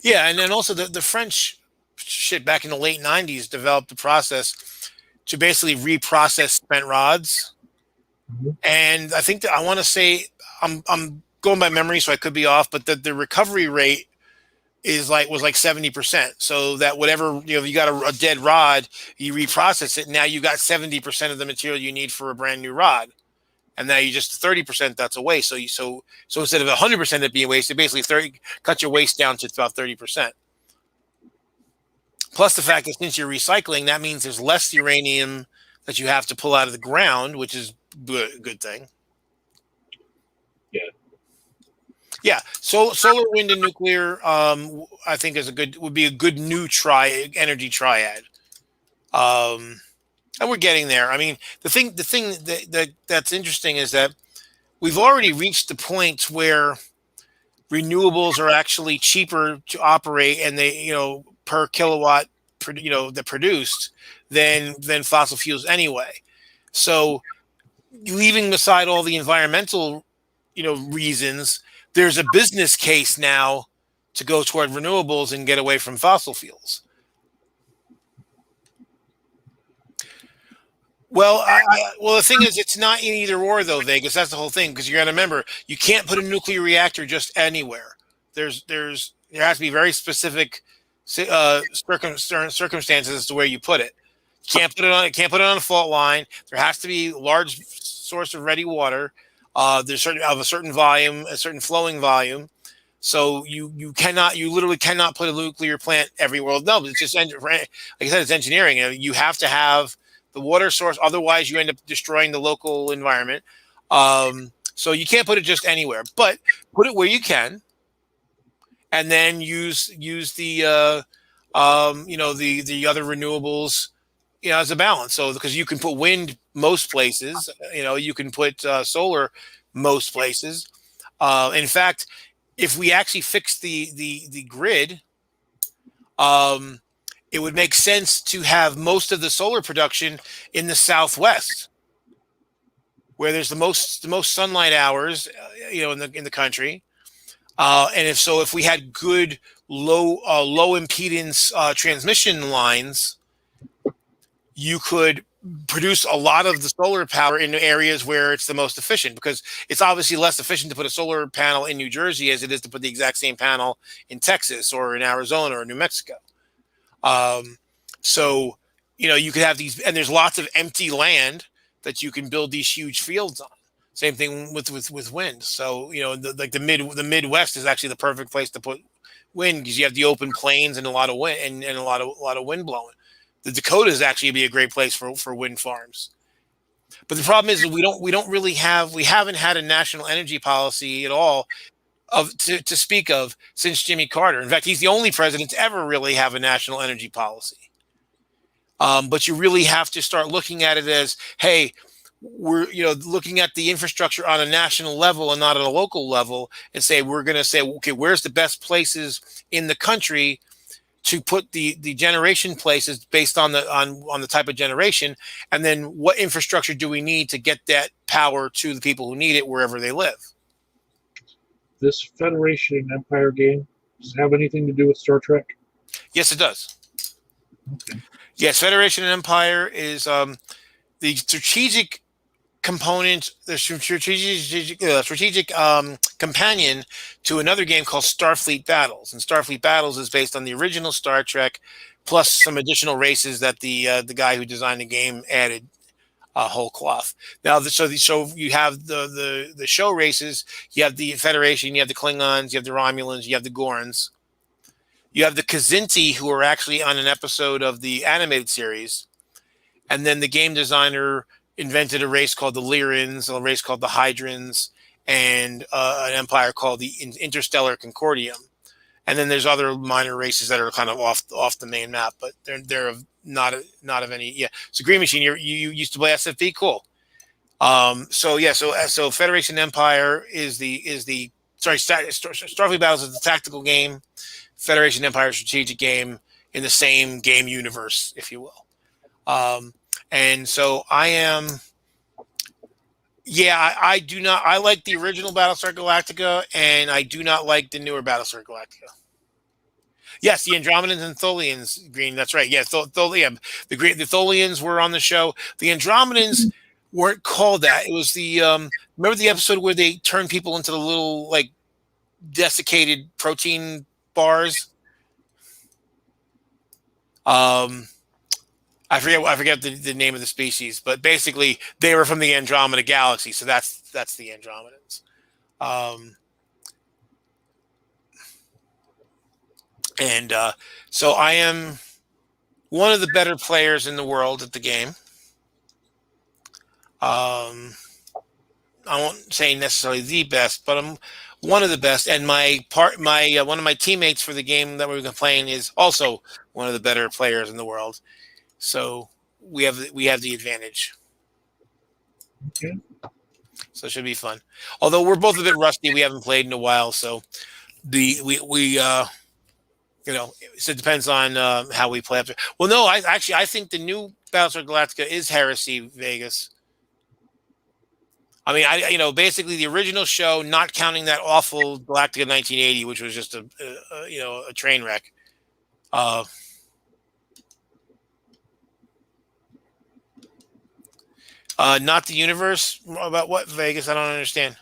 Yeah, and then also the French back in the late 90s developed a process to basically reprocess spent rods. Mm-hmm. And I think that I want to say, I'm going by memory, so I could be off, but the recovery rate was like 70%. So that whatever, you got a dead rod, you reprocess it. Now you got 70% of the material you need for a brand new rod. And now you just 30% that's a waste. So instead of 100% it being wasted, basically cut your waste down to about 30%. Plus the fact that since you're recycling, that means there's less uranium that you have to pull out of the ground, which is a good thing. Yeah. Yeah, solar, wind, and nuclear, I think would be a good new energy triad, and we're getting there. I mean, the thing that's interesting is that we've already reached the point where renewables are actually cheaper to operate, and they per kilowatt, that produced than fossil fuels anyway. So, leaving aside all the environmental reasons, there's a business case now to go toward renewables and get away from fossil fuels. Well, well, the thing is, it's not in either or though, Vegas. That's the whole thing because you got to remember you can't put a nuclear reactor just anywhere. There has to be very specific circumstances as to where you put it. Can't put it on a fault line. There has to be a large source of ready water. There's certain of a certain volume, a certain flowing volume. So you literally cannot put a nuclear plant everywhere. Well, no, it's just like I said, it's engineering. You have to have the water source, otherwise you end up destroying the local environment. So you can't put it just anywhere, but put it where you can, and then use the the other renewables as a balance. So because you can put wind most places, you can put solar most places. In fact, if we actually fix the grid, it would make sense to have most of the solar production in the Southwest, where there's the most sunlight hours, in the country. And if we had good low impedance transmission lines, you could produce a lot of the solar power in areas where it's the most efficient, because it's obviously less efficient to put a solar panel in New Jersey as it is to put the exact same panel in Texas or in Arizona or New Mexico. So, you could have these, and there's lots of empty land that you can build these huge fields on. Same thing with wind. So, the Midwest is actually the perfect place to put wind because you have the open plains and a lot of wind and a lot of wind blowing. The Dakotas actually be a great place for wind farms. But the problem is we haven't had a national energy policy at all to speak of since Jimmy Carter. In fact, he's the only president to ever really have a national energy policy. But you really have to start looking at it as, hey, we're looking at the infrastructure on a national level and not at a local level, and we're going to say, okay, where's the best places in the country to put the generation places based on the type of generation, and then what infrastructure do we need to get that power to the people who need it wherever they live. This Federation and Empire game, does it have anything to do with Star Trek? Yes, it does. Okay. Yes, Federation and Empire is the strategic component, the strategic companion to another game called Starfleet Battles. And Starfleet Battles is based on the original Star Trek, plus some additional races that the guy who designed the game added whole cloth. Now, so you have the show races. You have the Federation. You have the Klingons. You have the Romulans. You have the Gorns. You have the Kazinti, who are actually on an episode of the animated series. And then the game designer invented a race called the Lyrans, a race called the Hydrons, and an empire called the Interstellar Concordium. And then there's other minor races that are kind of off the main map, but they're not of any. Yeah, so Green Machine, you used to play SFP, cool. So Federation Empire is the Starfleet Battles is the tactical game. Federation Empire strategic game in the same game universe, if you will. And so I am, I do not, I like the original Battlestar Galactica, and I do not like the newer Battlestar Galactica. Yes, the Andromedans and Tholians, Green, that's right. Yeah, the Tholians were on the show. The Andromedans weren't called that. It was remember the episode where they turned people into the little, like, desiccated protein bars? I forget the name of the species, but basically they were from the Andromeda Galaxy, so that's the Andromedans. So I am one of the better players in the world at the game. I won't say necessarily the best, but I'm one of the best. And one of my teammates for the game that we're playing is also one of the better players in the world. So we have the advantage. Okay. So it should be fun. Although we're both a bit rusty, we haven't played in a while. So so it depends on how we play after. Well, no, I think the new Battlestar Galactica is Heresy Vegas. I mean, basically the original show, not counting that awful Galactica 1980, which was just a train wreck. Not the universe. About what, Vegas? I don't understand.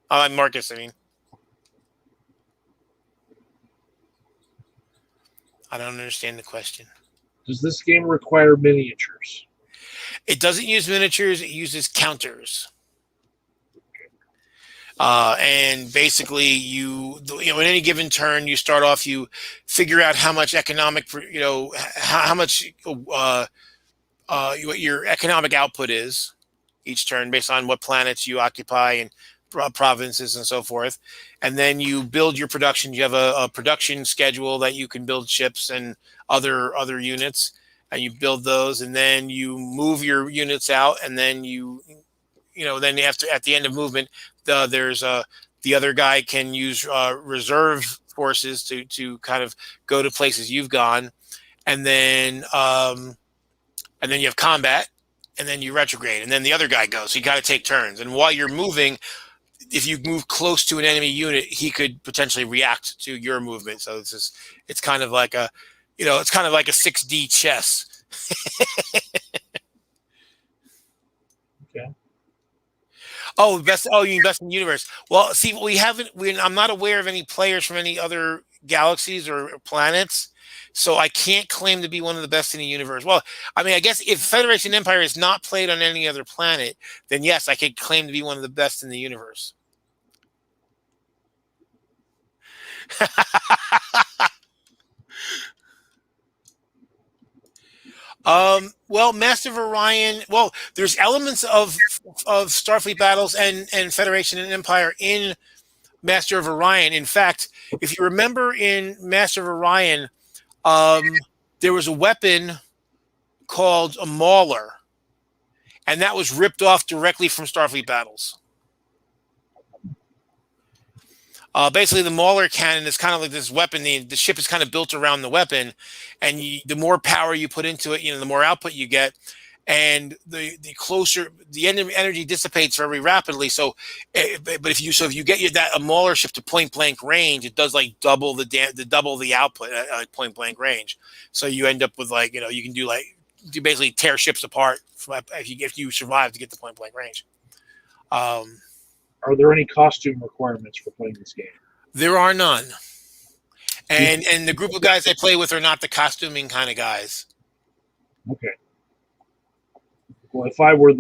Marcus, I mean. I don't understand the question. Does this game require miniatures? It doesn't use miniatures. It uses counters. And basically, in any given turn, you start off, you figure out how much economic, how much what your economic output is each turn based on what planets you occupy and provinces and so forth. And then you build your production. You have a production schedule that you can build ships and other units, and you build those, and then you move your units out, and then then after at the end of movement, the other guy can use reserve forces to kind of go to places you've gone, and then you have combat, and then you retrograde, and then the other guy goes. So you got to take turns, and while you're moving, if you move close to an enemy unit, he could potentially react to your movement. So it's kind of like a 6D chess. Okay. Oh, best! Oh, you mean best in the universe? Well, see, I'm not aware of any players from any other galaxies or planets, so I can't claim to be one of the best in the universe. Well, I mean, I guess if Federation Empire is not played on any other planet, then yes, I could claim to be one of the best in the universe. Well, Master of Orion. Well, there's elements of Starfleet battles and Federation and Empire in Master of Orion. In fact, if you remember in Master of Orion, there was a weapon called a Mauler, and that was ripped off directly from Starfleet battles. Basically, the Mauler cannon is kind of like this weapon. The ship is kind of built around the weapon, and the more power you put into it, the more output you get, and the closer the energy dissipates very rapidly. So, but if you get a Mauler ship to point blank range, it does like double the output at point blank range. So you end up with you can do basically tear ships apart if you survive to get to point blank range. Are there any costume requirements for playing this game? There are none. And the group of guys I play with are not the costuming kind of guys. Okay. Well, if I were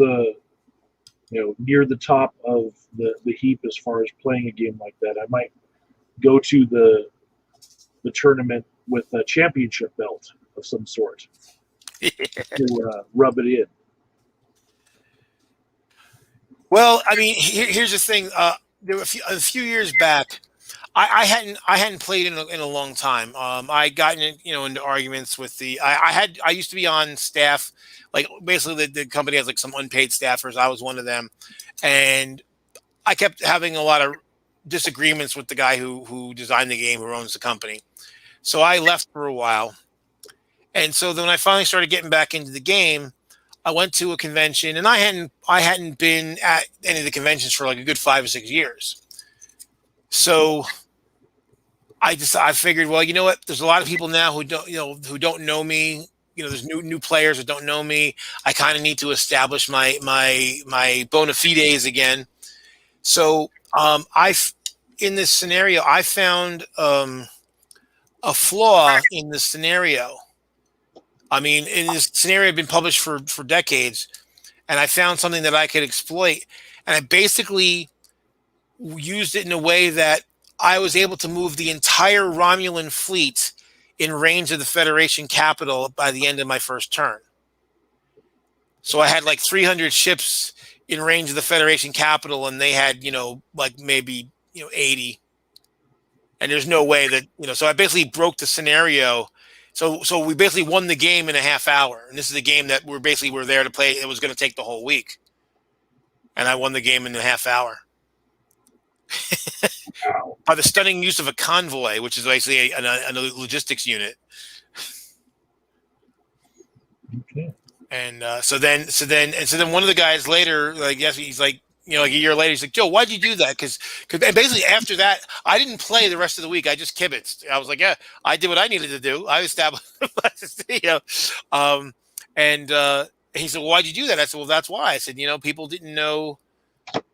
near the top of the heap as far as playing a game like that, I might go to the tournament with a championship belt of some sort to rub it in. Well, I mean, here's the thing. There were a few years back, I hadn't played in a long time. I got into arguments with I used to be on staff, like basically the company has like some unpaid staffers. I was one of them, and I kept having a lot of disagreements with the guy who designed the game, who owns the company. So I left for a while, and so then when I finally started getting back into the game, I went to a convention, and I hadn't been at any of the conventions for like a good 5 or 6 years. So I figured, well, you know what? There's a lot of people now who don't know me. There's new players that don't know me. I kind of need to establish my bona fides again. So in this scenario, I found a flaw in the scenario. I mean, in this scenario had been published for decades, and I found something that I could exploit. And I basically used it in a way that I was able to move the entire Romulan fleet in range of the Federation capital by the end of my first turn. So I had like 300 ships in range of the Federation capital, and they had, like maybe, 80. And there's no way that, so I basically broke the scenario. So we basically won the game in a half hour. And this is a game that we're there to play. It was going to take the whole week. And I won the game in a half hour. Wow. By the stunning use of a convoy, which is basically a logistics unit. Okay. And so then one of the guys later, he's like, like a year later, he's like, Joe, why'd you do that? Because basically after that, I didn't play the rest of the week. I just kibitzed. I was like, yeah, I did what I needed to do. I established, he said, well, why'd you do that? I said, well, that's why. I said, people didn't know,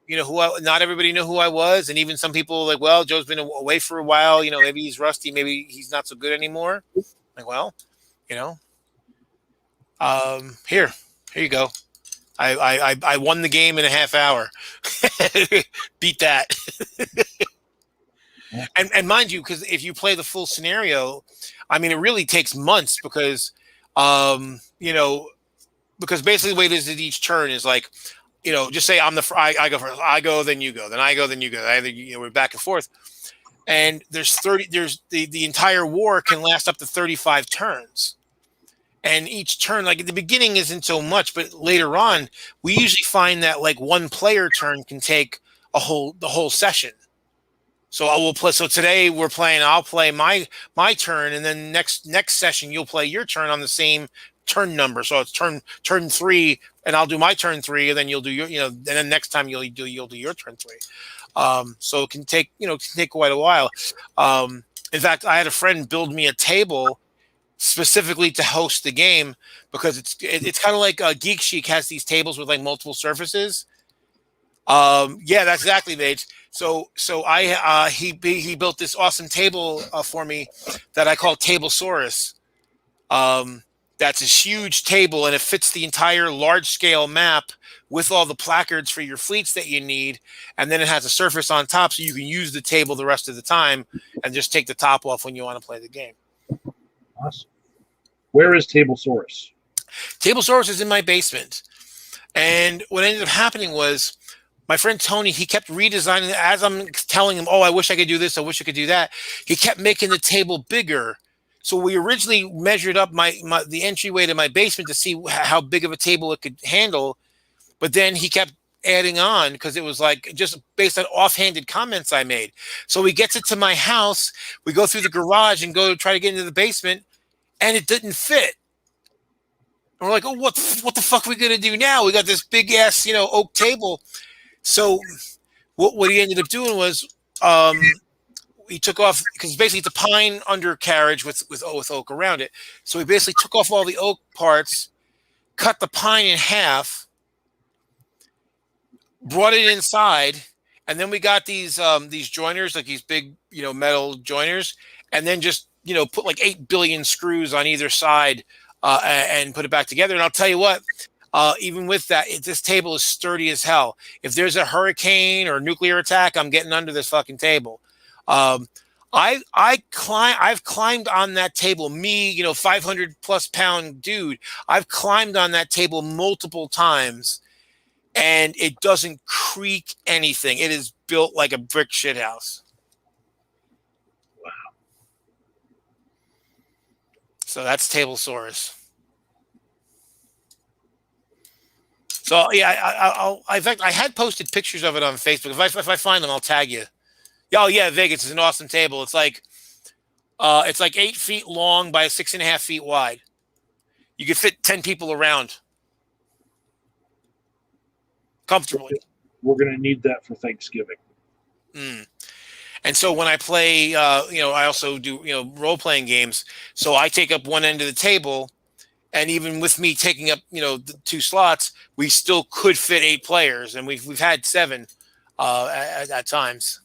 not everybody knew who I was. And even some people like, well, Joe's been away for a while. Maybe he's rusty. Maybe he's not so good anymore. Like, well, you know, here you go. I won the game in a half hour. Beat that. And mind you, because if you play the full scenario, I mean, it really takes months because, because basically the way it is at each turn is like, just say I go first, I go, then you go, then I go, then you go. We're back and forth. And there's the entire war can last up to 35 turns. And each turn, like at the beginning isn't so much, but later on, we usually find that like one player turn can take the whole session. So I will play. So today I'll play my turn, and then next session you'll play your turn on the same turn number. So it's turn 3, and I'll do my turn 3, and then you'll do your, and then next time you'll do your turn 3. So it can take quite a while. In fact, I had a friend build me a table specifically to host the game because it's kind of like Geek Chic has these tables with like multiple surfaces. Yeah, that's exactly, Mage. So he built this awesome table for me that I call Tablesaurus. That's a huge table, and it fits the entire large scale map with all the placards for your fleets that you need, and then it has a surface on top so you can use the table the rest of the time and just take the top off when you want to play the game. Awesome. Where is Tablesaurus? Tablesaurus is in my basement, and what ended up happening was my friend Tony, he kept redesigning it as I'm telling him, oh, I wish I could do this, I wish I could do that. He kept making the table bigger. So we originally measured up the entryway to my basement to see how big of a table it could handle. But then he kept adding on because it was like just based on offhanded comments I made. So he gets it to my house. We go through the garage and go try to get into the basement, and it didn't fit. And we're like, oh, what the fuck are we going to do now? We got this big ass, oak table. So what he ended up doing was he took off, because basically it's a pine undercarriage with oak around it. So he basically took off all the oak parts, cut the pine in half, brought it inside, and then we got these joiners, like these big metal joiners, and then just put like 8 billion screws on either side and put it back together. And I'll tell you what. Even with that, this table is sturdy as hell. If there's a hurricane or nuclear attack, I'm getting under this fucking table. I've climbed on that table. Me, 500 plus pound dude. I've climbed on that table multiple times, and it doesn't creak anything. It is built like a brick shithouse. Wow. So that's Tablesaurus. So yeah, in fact, I had posted pictures of it on Facebook. If I find them, I'll tag you. Oh yeah, Vegas is an awesome table. It's like 8 feet long by 6.5 feet wide. You could fit 10 people around comfortably. We're gonna need that for Thanksgiving. And so when I play, I also do role playing games. So I take up one end of the table. And even with me taking up, the 2 slots, we still could fit 8 players, and we've had 7 at times,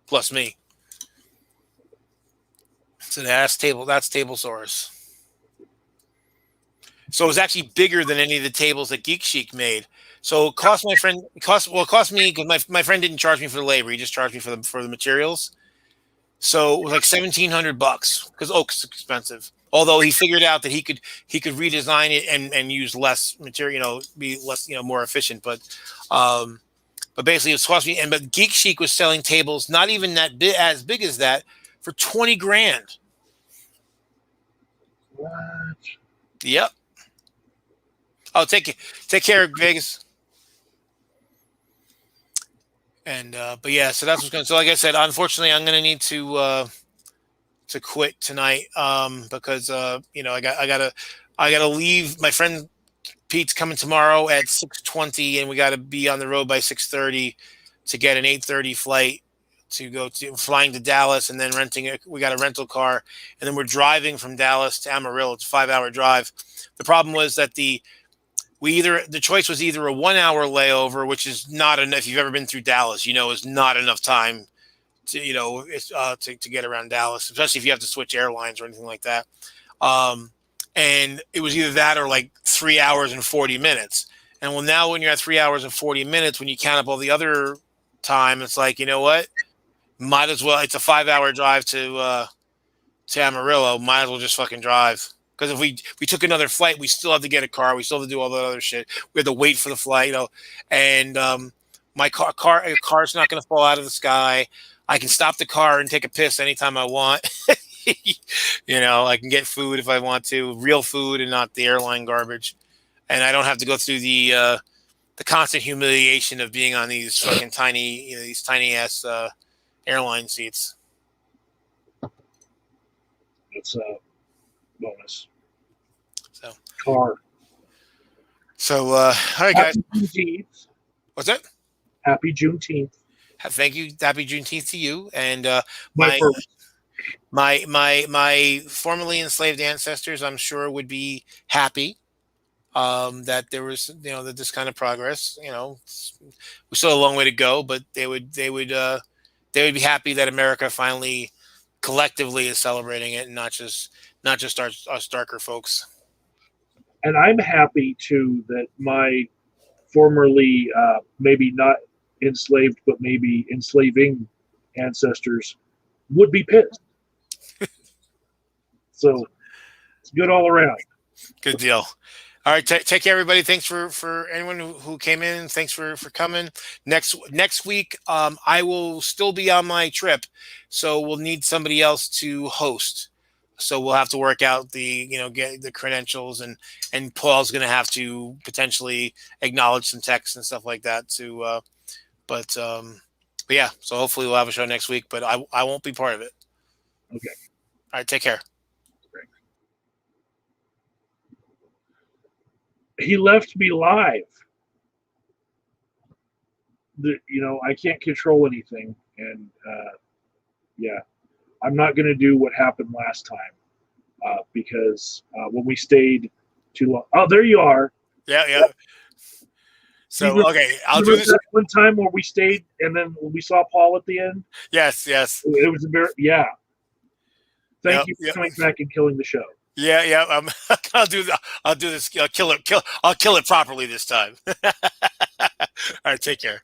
plus me. So that's Tablesaurus. So it was actually bigger than any of the tables that Geek Chic made. So it cost me because my friend didn't charge me for the labor; he just charged me for the materials. So it was like $1,700 because oak's expensive. Although he figured out that he could redesign it and use less material, be less, more efficient. But basically it's cost me. But Geek Chic was selling tables not even as big as that for $20,000. What? Yep. Oh, take care, Vegas. And but yeah, so that's what's going. So like I said, unfortunately, I'm going to need to quit tonight because I gotta leave. My friend Pete's coming tomorrow at 6:20, and we got to be on the road by 6:30 to get an 8:30 flight to go to flying to Dallas and then we got a rental car, and then we're driving from Dallas to Amarillo. It's a 5-hour drive. The problem was that the choice was either a 1-hour layover, which is not enough. If you've ever been through Dallas, is not enough time to to get around Dallas, especially if you have to switch airlines or anything like that. And it was either that or like 3 hours and 40 minutes. And well, now when you're at 3 hours and 40 minutes, when you count up all the other time, it's like, you know what? Might as well. It's a 5-hour drive to Amarillo. Might as well just fucking drive. Because if we took another flight, we still have to get a car. We still have to do all that other shit. We have to wait for the flight, And my car's not going to fall out of the sky. I can stop the car and take a piss anytime I want. I can get food if I want to, real food and not the airline garbage. And I don't have to go through the constant humiliation of being on these fucking these tiny ass airline seats. It's a bonus. So car. So all right, guys. Happy Juneteenth. What's that? Happy Juneteenth. Thank you. Happy Juneteenth to you and my formerly enslaved ancestors. I'm sure would be happy that there was that this kind of progress. We still have a long way to go, but they would be happy that America finally collectively is celebrating it, and not just us darker folks. And I'm happy too that my formerly maybe not enslaved but maybe enslaving ancestors would be pissed. So it's good all around. Good deal. All right, take care, everybody. Thanks for anyone who came in. Thanks for coming. Next week, I will still be on my trip, so we'll need somebody else to host. So we'll have to work out get the credentials, and Paul's going to have to potentially acknowledge some texts and stuff like that too. But yeah, so hopefully we'll have a show next week, but I won't be part of it. Okay. All right, take care. He left me live. I can't control anything, and yeah, I'm not going to do what happened last time because when we stayed too long. Oh, there you are. Yeah. So okay, I'll do this. That one time where we stayed, and then we saw Paul at the end. Yes. It was yeah. Thank you for coming back and killing the show. Yeah. I'll do this. I'll kill it properly this time. All right, take care.